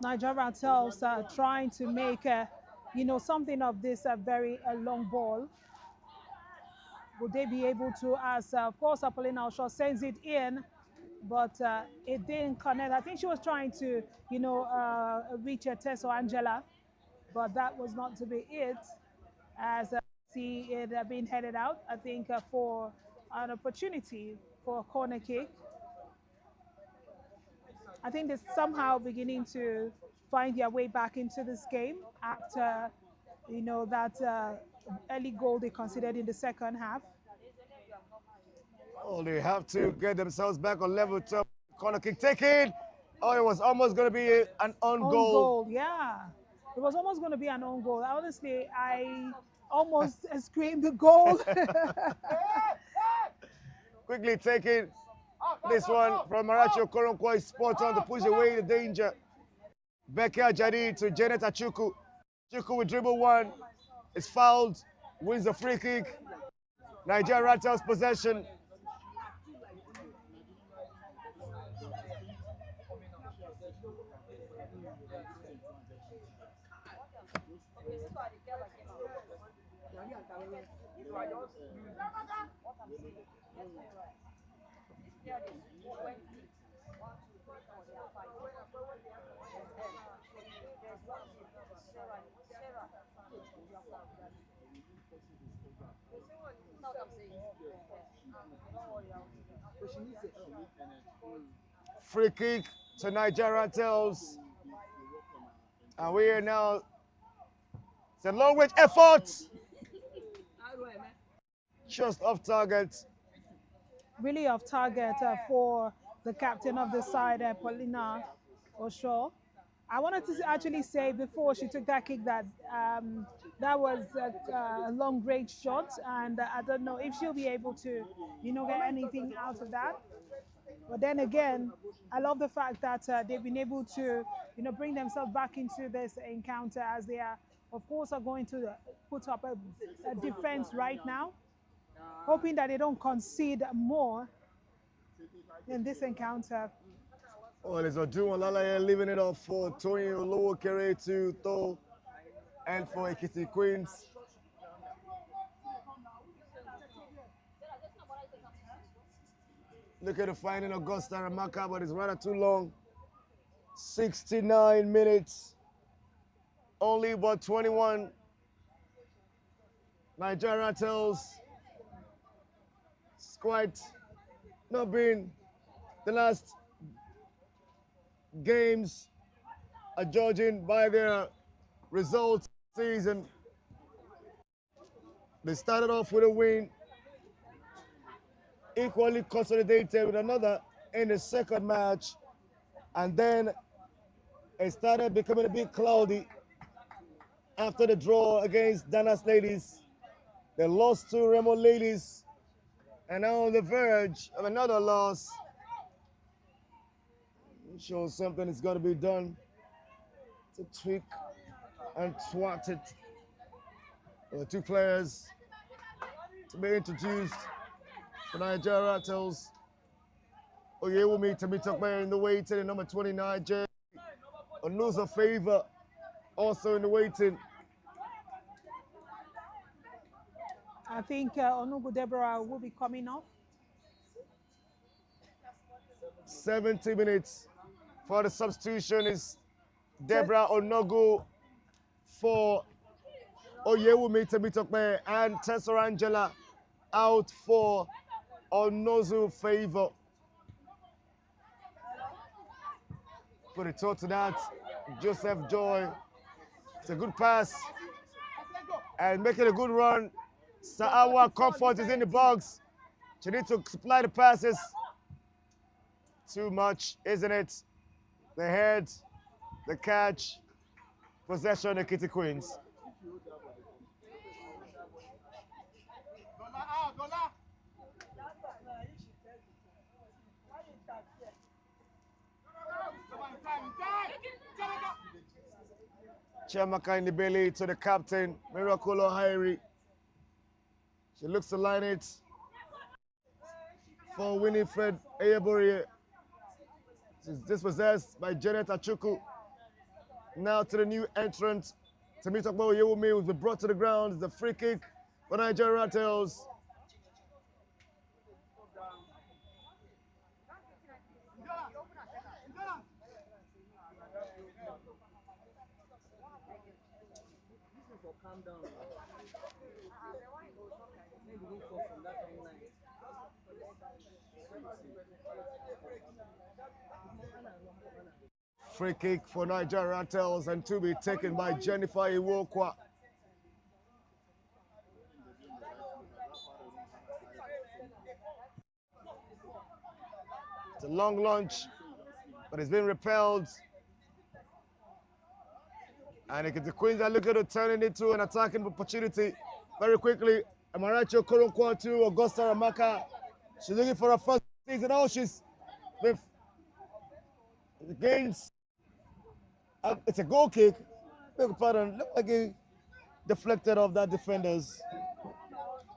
Naija Ratels trying to make something of this very long ball. Would they be able to, as of course Paulina Oshore sends it in, but it didn't connect. I think she was trying to reach Teso Angela, but that was not to be it, as see it being headed out, I think, for an opportunity for a corner kick. I think they're somehow beginning to find their way back into this game after, that early goal they considered in the second half. Oh, they have to get themselves back on level 2. Corner kick taken. Oh, it was almost going to be an own goal. Yeah. It was almost going to be an own goal. Honestly, I almost screamed the goal. Quickly taken. This one from Marachi Okoronkwo is spot on to push away the danger. Becky Ajadi to Janet Achuku. Achuku with dribble one. Is fouled. Wins the free kick. Naija Ratels possession. Free kick to Naija Ratels. And we are now, it's a long range effort. Just off target. Really off target for the captain of the side, Paulina Oshore. I wanted to actually say before she took that kick that That was a long range shot, and I don't know if she'll be able to, get anything out of that. But then again, I love the fact that they've been able to, bring themselves back into this encounter as they are, of course, are going to put up a defense right now, hoping that they don't concede more in this encounter. Oh, there's a Juma Lalaya leaving it off for Tony Olowo Kere to Tho and for Ekiti Queens. Look at the finding Augusta Ramaka, but it's rather too long. 69 minutes. Only about 21. Nigeria tells it's quite not been the last games are judging by their results season. They started off with a win, equally consolidated with another in the second match, and then it started becoming a bit cloudy after the draw against Danas Ladies. They lost to Remo Ladies, and now on the verge of another loss. It shows something is going to be done to tweak and twat it for the two players to be introduced for Nigeria Ratels. Oyewumi to be took by in the waiting, in number 29, J. Onuza Favor also in the waiting. I think Onugu Deborah will be coming off. 70 minutes for the substitution is Deborah Onogu for Oyewumi Temitokpe and Tessa Angela out for Onozu Favor. Put it to that, Joseph Joy. It's a good pass and making a good run. Sa'awa Comfort is in the box. She needs to supply the passes. Too much, isn't it? The head, the catch, possession, Ekiti Queens. Chiamaka in the belly to the captain, Miraculo Hairi. She looks to line it for Winifred Eyebori. She's dispossessed by Janet Achuku. Now to the new entrant, Temitokpe Oyewumi, who's been brought to the ground. It's a free kick for Nigeria Ratels. Free kick for Nigeria Ratels and to be taken by Jennifer Iwokwa. It's a long launch, but it's been repelled. And the Queens are looking to turn it into an attacking opportunity very quickly. Amarachi Okoronkwo to Augusta Ramaka. She's looking for her first season. Oh, she's with the gains. It's a goal kick. Beg pardon. Looked like it deflected off that defenders.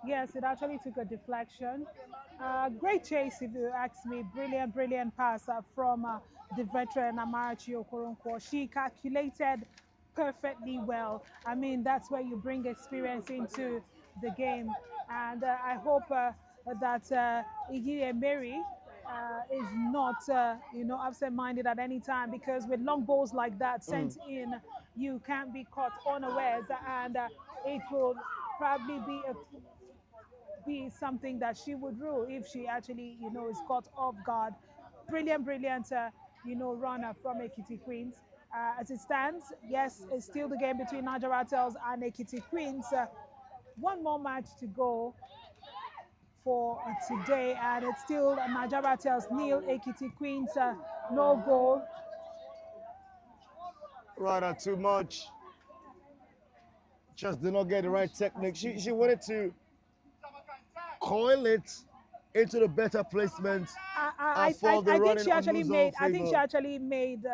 Yes, it actually took a deflection. Great chase, if you ask me. Brilliant, brilliant pass from the veteran Amarachi Okoronkwo. She calculated perfectly well. I mean, that's where you bring experience into the game. And I hope that Igire Mary is not, absent-minded at any time, because with long balls like that sent in, you can be caught unawares, and it will probably be something that she would rule if she actually, is caught off guard. Brilliant, runner from Ekiti Queens. As it stands, yes, it's still the game between Naija Ratels and Ekiti Queens. One more match to go for today, and it's still Naija Ratels nil, Ekiti Queens no goal. Rather too much. just did not get the right technique. She wanted to coil it into the better placement. I think she actually made. I think she actually made.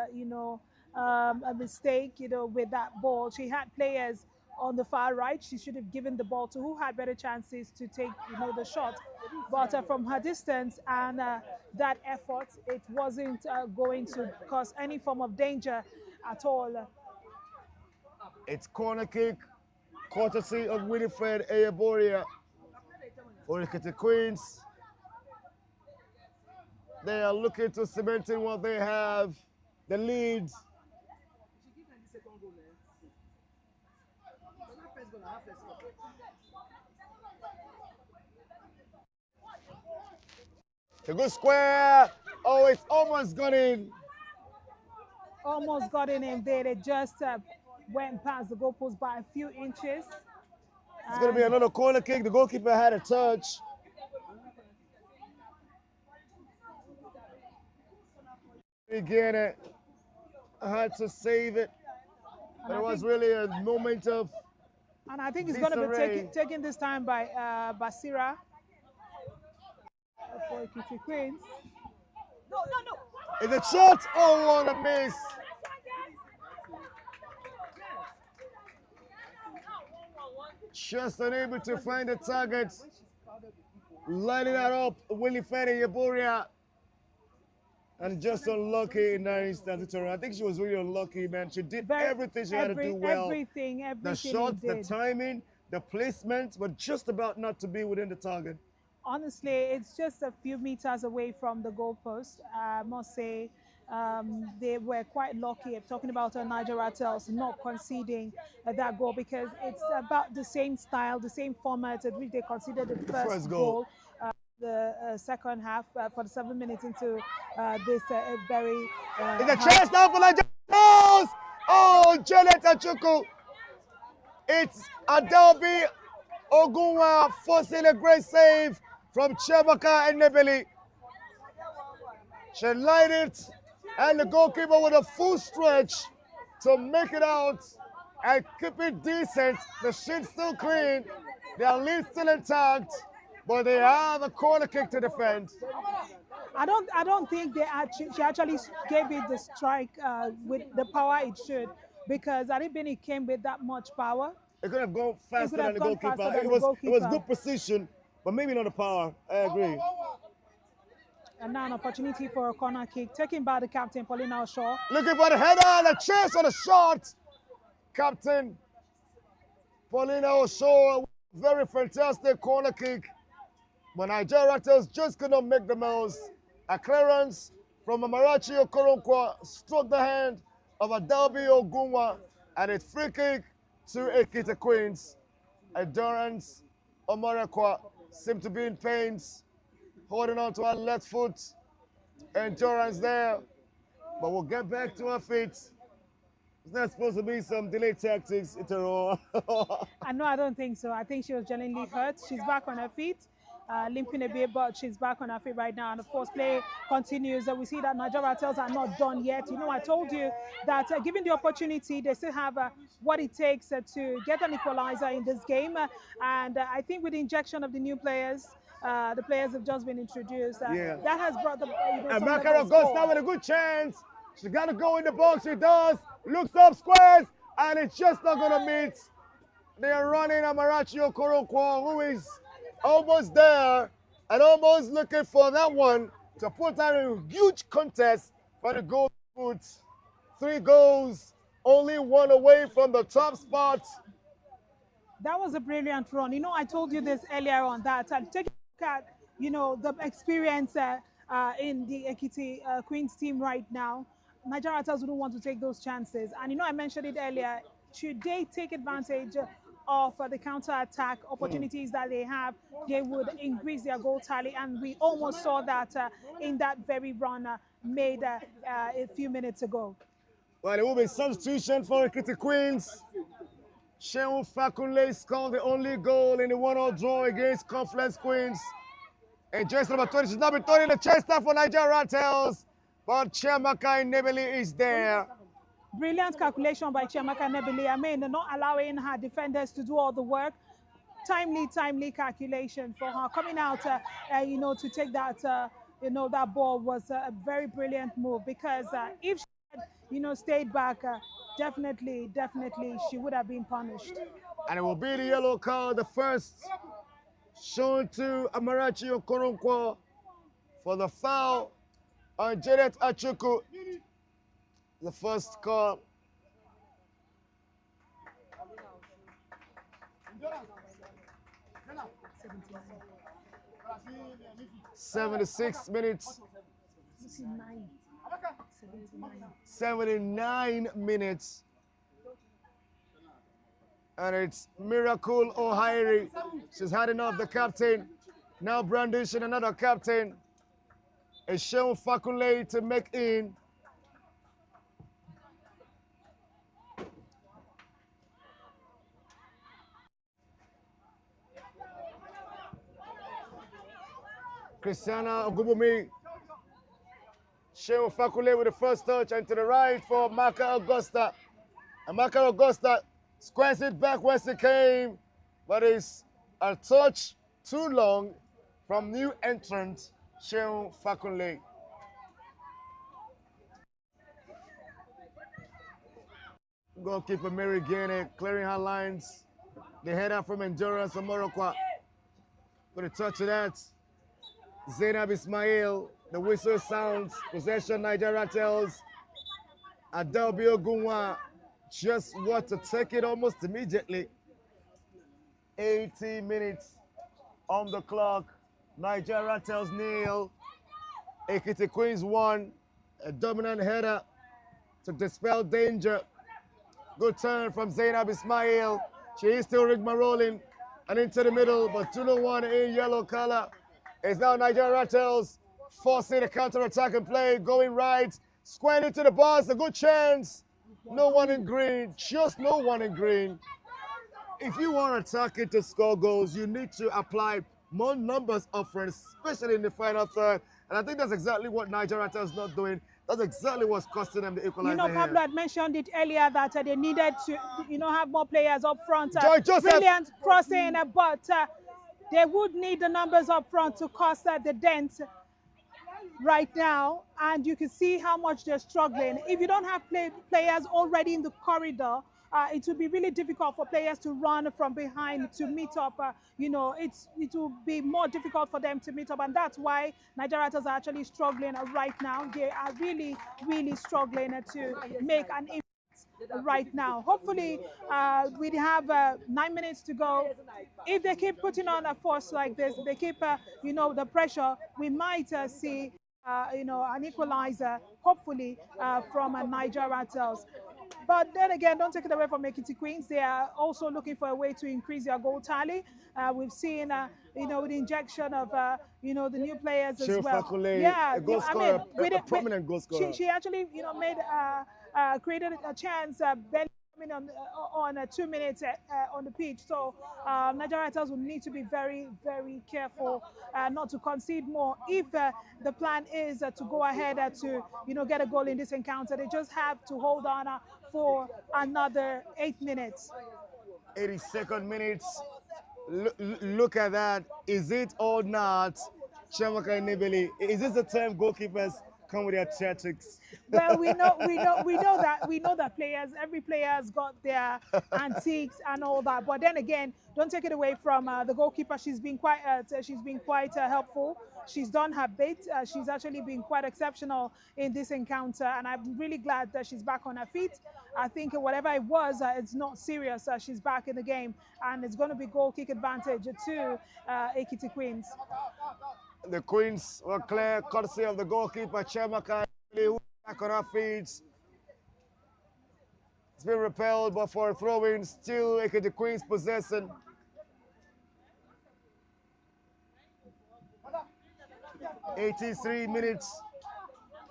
A mistake. With that ball, she had players on the far right. She should have given the ball to who had better chances to take. The shot, but from her distance and that effort, it wasn't going to cause any form of danger at all. It's corner kick, courtesy of Winifred Ayaboria for the Ekiti Queens. They are looking to cement in what they have, the lead. The good square. Oh, it's almost got in. Almost got in there. They just went past the goalpost by a few inches. It's going to be another corner kick. The goalkeeper had a touch. Again, I had to save it. But it was really a moment of and I think it's going to be taken this time by Basira for Ekiti Queens. No. It's a shot. Oh, what a miss. Just unable to find the target. Lining that up, Winifred Ayaboria. And just unlucky in that instance. I think she was really unlucky, man. She did everything she had to do well. Everything. The shots, the timing, the placement, but just about not to be within the target. Honestly, it's just a few meters away from the goalpost. I must say they were quite lucky. I'm talking about Naija Ratels not conceding that goal because it's about the same style, the same format at which they conceded the first goal. The second half for the 7 minutes into this very... it's a chance now for Naija Ratels! Oh, Janet Achuku! It's Adelbi Ogunwa forcing a great save from Chiamaka and Nebeli. She lined it, and the goalkeeper with a full stretch to make it out and keep it decent. The sheet's still clean, their lead still intact, but they have a corner kick to defend. I don't think she actually gave it the strike with the power it should, because I didn't think it came with that much power. It could have gone faster than the goalkeeper. It was good precision, but maybe not the power. I agree. And now an opportunity for a corner kick taken by the captain, Paulina Osho. Looking for the header and a chance for the shot. Captain Paulina Osho, very fantastic corner kick. But Naija Ratels just could not make the most. A clearance from Amarachi Okoronkwa struck the hand of Adelbi Ogunwa, and it's free kick to Ekiti Queens. Endurance, Omorekwa seemed to be in pains, holding on to her left foot. Endurance there, but we'll get back to her feet. It's not supposed to be some delay tactics. It's a roll. No, I don't think so. I think she was genuinely hurt. She's back on her feet. Limping a bit, but she's back on her feet right now. And of course, play continues. We see that Naija Ratels are not done yet. I told you that given the opportunity, they still have what it takes to get an equalizer in this game. And I think with the injection of the new players, the players have just been introduced. That has brought the... and Makarov goes down with a good chance. She got to go in the box. She does. Looks up, squares, and it's just not going to meet. They are running Amarachi Okoronkwa, who is almost there and almost looking for that one to put out a huge contest for the goal foot. 3 goals, only 1 away from the top spot. That was a brilliant run. I told you this earlier on that take a look at, the experience in the Ekiti Queens team right now. Naija Ratels wouldn't want to take those chances. And I mentioned it earlier, should they take advantage of the counter-attack opportunities that they have, they would increase their goal tally, and we almost saw that in that very run made a few minutes ago. Well, there will be substitution for Ekiti Queens. Shehu Fakunle scored the only goal in the 1-1 draw against Confluence Queens. And just number 20, she's now been thrown in the chest for Naija Ratels, but Chiamaka Nebeli is there. Brilliant calculation by Chiamaka Nebili. I mean, not allowing her defenders to do all the work. Timely calculation for her coming out, to take that, that ball was a very brilliant move because if she had, stayed back, definitely she would have been punished. And it will be the yellow card, the first shown to Amarachi Okoronkwo for the foul on Janet Achuku. The first call. 76 minutes. 79 minutes. And it's Miracle O'Haire. She's had enough, the captain. Now brandishing another captain. It's Sheon Fakunle to make in. Christiana Ogubumi. Sheon Fakunle with the first touch and to the right for Maka Augusta. And Maka Augusta squares it back where it came, but it's a touch too long from new entrant Sheon Fakunle. Goalkeeper Mary Guinea clearing her lines. The header from Endurance of Morocco. With a touch of that. Zainab Ismail, the whistle sounds. Possession Naija Ratels. Adelbi Ogunwa just want to take it almost immediately. 80 minutes on the clock. Naija Ratels nil. Ekiti Queens 1. A dominant header to dispel danger. Good turn from Zainab Ismail. She is still rigmaroling and into the middle, but 2-1 in yellow color. It's now Naija Ratels forcing a counter-attack and play, going right, squaring into the box, a good chance. No one in green, just no one in green. If you want attacking to score goals, you need to apply more numbers up front, especially in the final third. And I think that's exactly what Naija Ratels is not doing. That's exactly what's costing them the equalizer. Pablo had mentioned it earlier that they needed to, have more players up front. Joy Joseph. Brilliant crossing, but they would need the numbers up front to cause the dent right now. And you can see how much they're struggling. If you don't have players already in the corridor, it will be really difficult for players to run from behind to meet up. It will be more difficult for them to meet up, and that's why Naija Ratels are actually struggling right now. They are really struggling to make an impact right now. Hopefully, we have 9 minutes to go. If they keep putting on a force like this, they keep, the pressure, we might see, an equalizer, hopefully, from Naija Ratels. But then again, don't take it away from Ekiti Queens. They are also looking for a way to increase their goal tally. We've seen, the injection of, the new players as well. Fakunle, yeah, a goal scorer, a prominent goal scorer. She actually, made, created a chance, on 2 minutes on the pitch. So Naija Ratels will need to be very careful not to concede more. If the plan is to go ahead to get a goal in this encounter, they just have to hold on for another 8 minutes. 82nd minutes. Look at that. Is it or not? Chiamaka Nebeli. Is this the time goalkeepers come with their tactics? Well, we know that every player has got their antiques and all that. But then again, don't take it away from the goalkeeper. She's been quite helpful. She's done her bit. She's actually been quite exceptional in this encounter, and I'm really glad that she's back on her feet. I think whatever it was, it's not serious. She's back in the game, and it's going to be goal kick advantage to Ekiti Queens. The Queens were clear, courtesy of the goalkeeper, Chiamaka, who back on her feet. It's been repelled, but for a throw-in, still Ekiti Queens possessing. '83 minutes.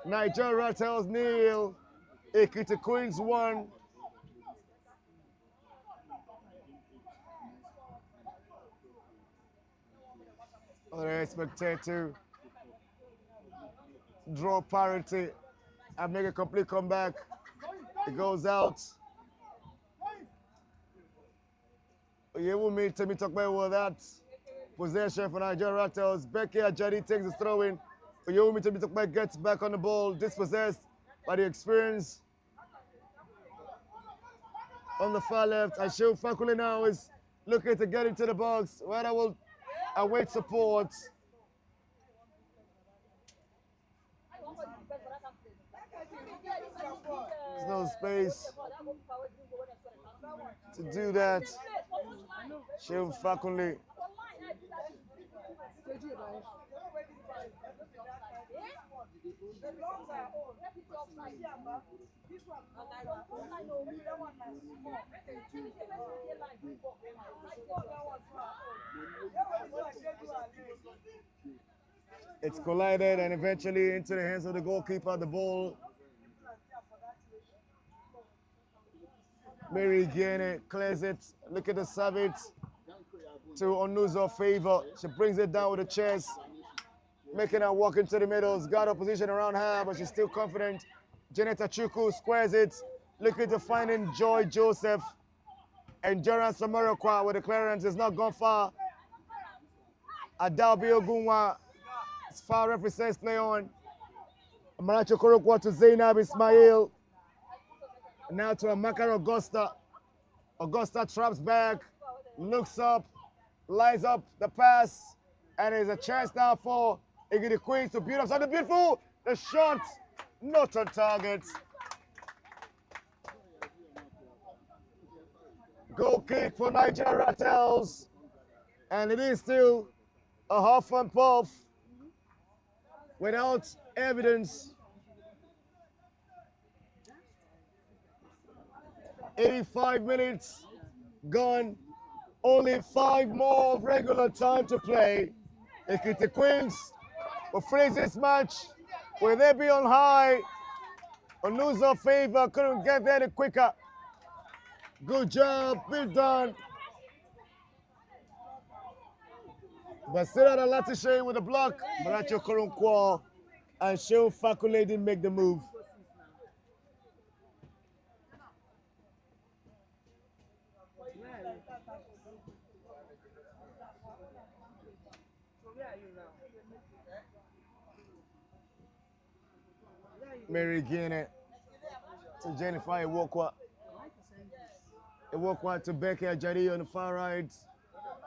Naija Ratels nil. Ekiti Queens 1. They're expected to draw parity and make a complete comeback. It goes out. Oyewumi Temitope with that possession for Nigeria Ratels. Becky Ajadi takes the throw in. Oyewumi Temitope gets back on the ball, dispossessed by the experience on the far left. And Shehu Fakule now is looking to get into the box. Where I will await support. There's no space to do that. Shehu Fakule. It's collided and eventually into the hands of the goalkeeper. The ball. Mary Guinea clears it. Look at the serve it to Onuzo Favor. She brings it down with the chest, making her walk into the middle. She's got opposition around her, but she's still confident. Janet Achuku squares it, looking to finding Joy Joseph. And Joran Samarokwa with the clearance has not gone far. Adalbi Ogunwa, as far represents play on. Amaracho Korokwa to Zainab Ismail. Now to Amakar Augusta. Augusta traps back, looks up, lines up the pass, and there's a chance now for Ekiti Queens to beat up something beautiful. The shot, not on target. Goal kick for Nigeria Ratels, and it is still a half and puff without evidence. 85 minutes gone, only 5 more of regular time to play. Ekiti Queens will finish this match. Will they be on high? Onuzo Favor couldn't get there any quicker. Good job, well done. Basira Latishe with a block. Maracho Korunkwo and Shehu Fakule didn't make the move. Mary Guinea to Jennifer Iwokwa. Iwokwa to Becky Ajadi on the far right.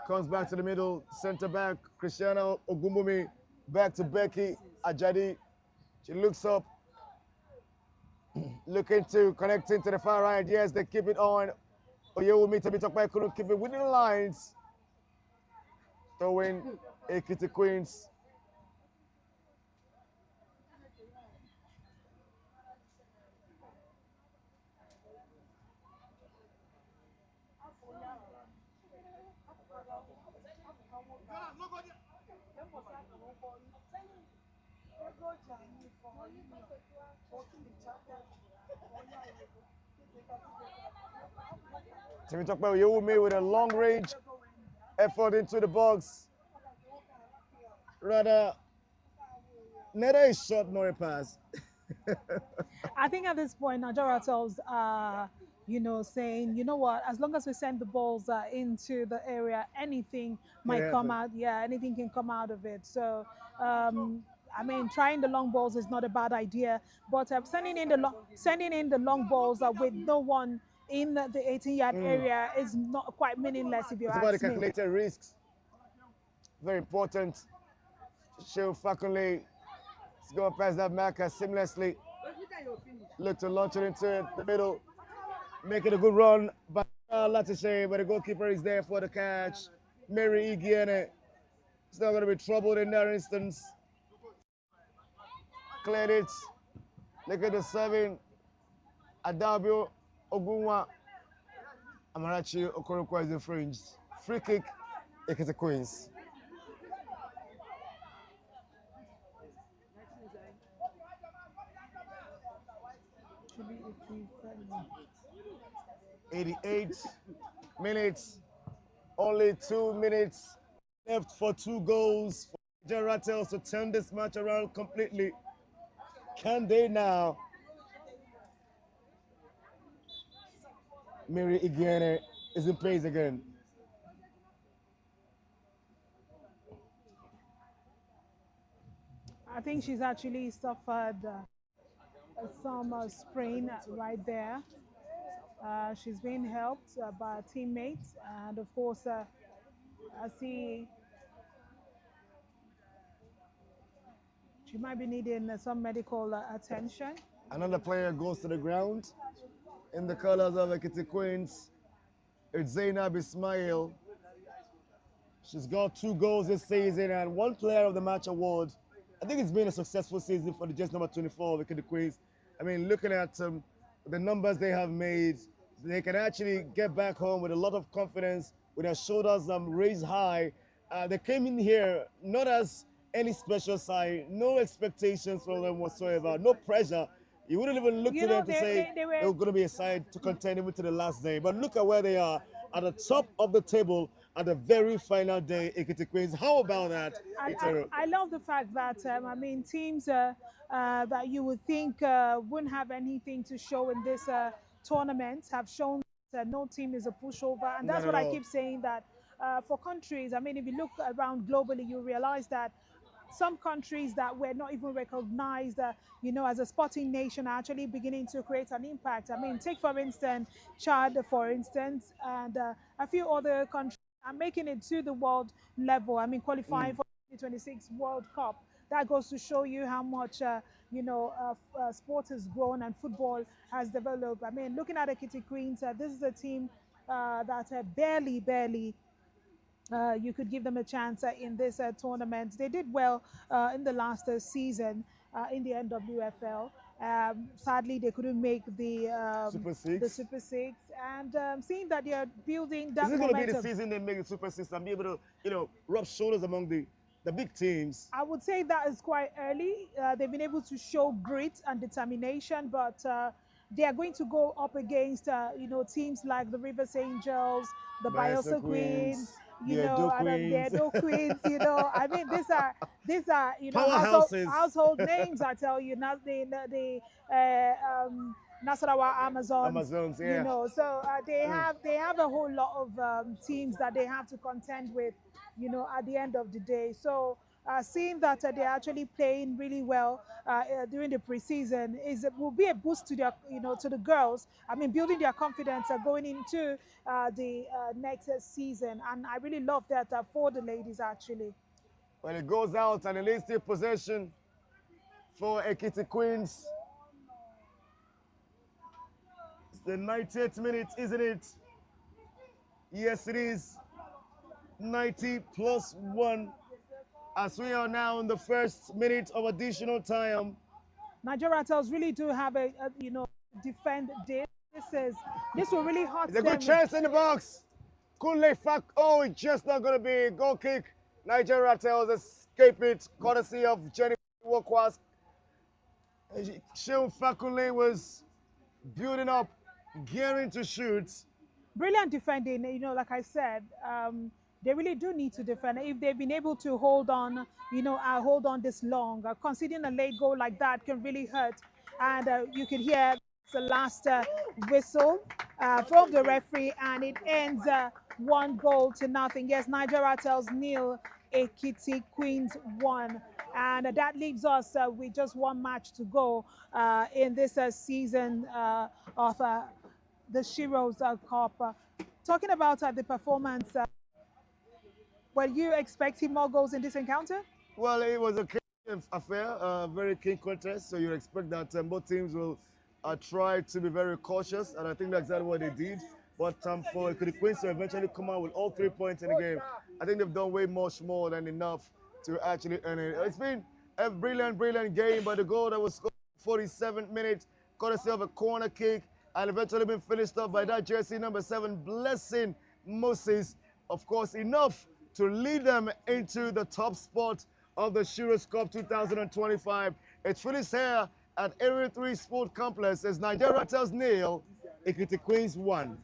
Comes back to the middle, center back, Christiana Ogumumi. Back to Becky Ajadi. She looks up, looking to connecting to the far right. Yes, they keep it on. Oyewumi Temitope couldn't keep it within the lines. Throwing Ekiti Queens. Temitope Oyewumi with a long range effort into the box. Rather, neither a shot nor a pass. I think at this point, Nigeria Ratels are, saying, you know what, as long as we send the balls into the area, anything might come out. Yeah, anything can come out of it. So, I mean, trying the long balls is not a bad idea, but sending in the long balls with no one in the 18-yard area is not quite meaningless if you ask me. It's about the calculated risks. Very important. Shehu Fakule is going to pass that marker seamlessly. Look to launch it into the middle. Making a good run by Latishe, but the goalkeeper is there for the catch. Mary Igiene. It's not going to be troubled in that instance. Cleared it. Look at the serving. Adabio Ogunwa. Amarachi Okorokwa is infringed. Free kick. Ekiti Queens. "88 minutes, only 2 minutes left for 2 goals for Nigeria Ratels to turn this match around completely. Can they now? Mary Igene is in place again. I think she's actually suffered some sprain right there. She's being helped by teammates, and of course, I see she might be needing some medical attention. Another player goes to the ground in the colors of Ekiti Queens. It's Zainab Ismail. She's got 2 goals this season and 1 Player of the Match award. I think it's been a successful season for the just number 24 Ekiti Queens. I mean, looking at the numbers they have made, they can actually get back home with a lot of confidence, with their shoulders raised high. They came in here not as any special side, no expectations from them whatsoever, no pressure. You wouldn't even look to them to say they were going to be a side to contend even to the last day. But look at where they are, at the top of the table at the very final day, Ekiti Queens. How about that? I love the fact that, I mean, teams that you would think wouldn't have anything to show in this tournament have shown that no team is a pushover. And that's what I keep saying, that for countries, I mean, if you look around globally, you realize that some countries that were not even recognized, as a sporting nation are actually beginning to create an impact. I mean, take for instance, Chad, for instance, and a few other countries are making it to the world level. I mean, qualifying for the 2026 World Cup. That goes to show you how much, sport has grown and football has developed. I mean, looking at the Ekiti Queens, this is a team that barely you could give them a chance in this tournament. They did well in the last season in the NWFL. Sadly, they couldn't make the Super Six. And seeing that they are building that momentum. Is it going to be the season they make the Super Six and be able to, rub shoulders among the big teams? I would say that is quite early. They've been able to show grit and determination, but they are going to go up against, teams like the Rivers Angels, the Bielsa Queens, the Edo Queens, I mean, these are household names, I tell you, not the Nasarawa Amazons, yeah. So they have a whole lot of teams that they have to contend with, at the end of the day. So seeing that they're actually playing really well during the preseason will be a boost to their, to the girls. I mean, building their confidence going into the next season. And I really love that for the ladies, actually. When it goes out and it is still possession for Ekiti Queens. It's the 90th minute, isn't it? Yes, it is. 90 plus 1. As we are now in the first minute of additional time. Naija Ratels really do have a defend this. This will really hurt them. It's a good chance in the box. Kunle Fak. Oh, it's just not going to be a goal kick. Naija Ratels escape it, courtesy of Jenny Wakwas. Sheun Fakunle was building up, gearing to shoot. Brilliant defending, like I said. They really do need to defend. If they've been able to hold on, hold on this long, conceding a late goal like that can really hurt. And you can hear the last whistle from the referee, and it ends 1-0-0. Yes, Naija Ratels 0, Ekiti Queens 1. And that leaves us with just one match to go in this season of the SHEROES' Cup. Talking about the performance, were you expecting more goals in this encounter? Well, it was a keen affair, a very keen contest, so you expect that both teams will try to be very cautious, and I think that's exactly what they did. But for the Queens to eventually come out with all 3 points in the game, I think they've done way much more than enough to actually earn it. It's been a brilliant game, but the goal that was scored 47th minute, courtesy of a corner kick, and eventually been finished up by that jersey number 7, Blessing Moses. Of course, enough to lead them into the top spot of the SHEROES' Cup 2025. It's finished here at Area 3 Sport Complex as Naija Ratels 0, Ekiti Queens 1.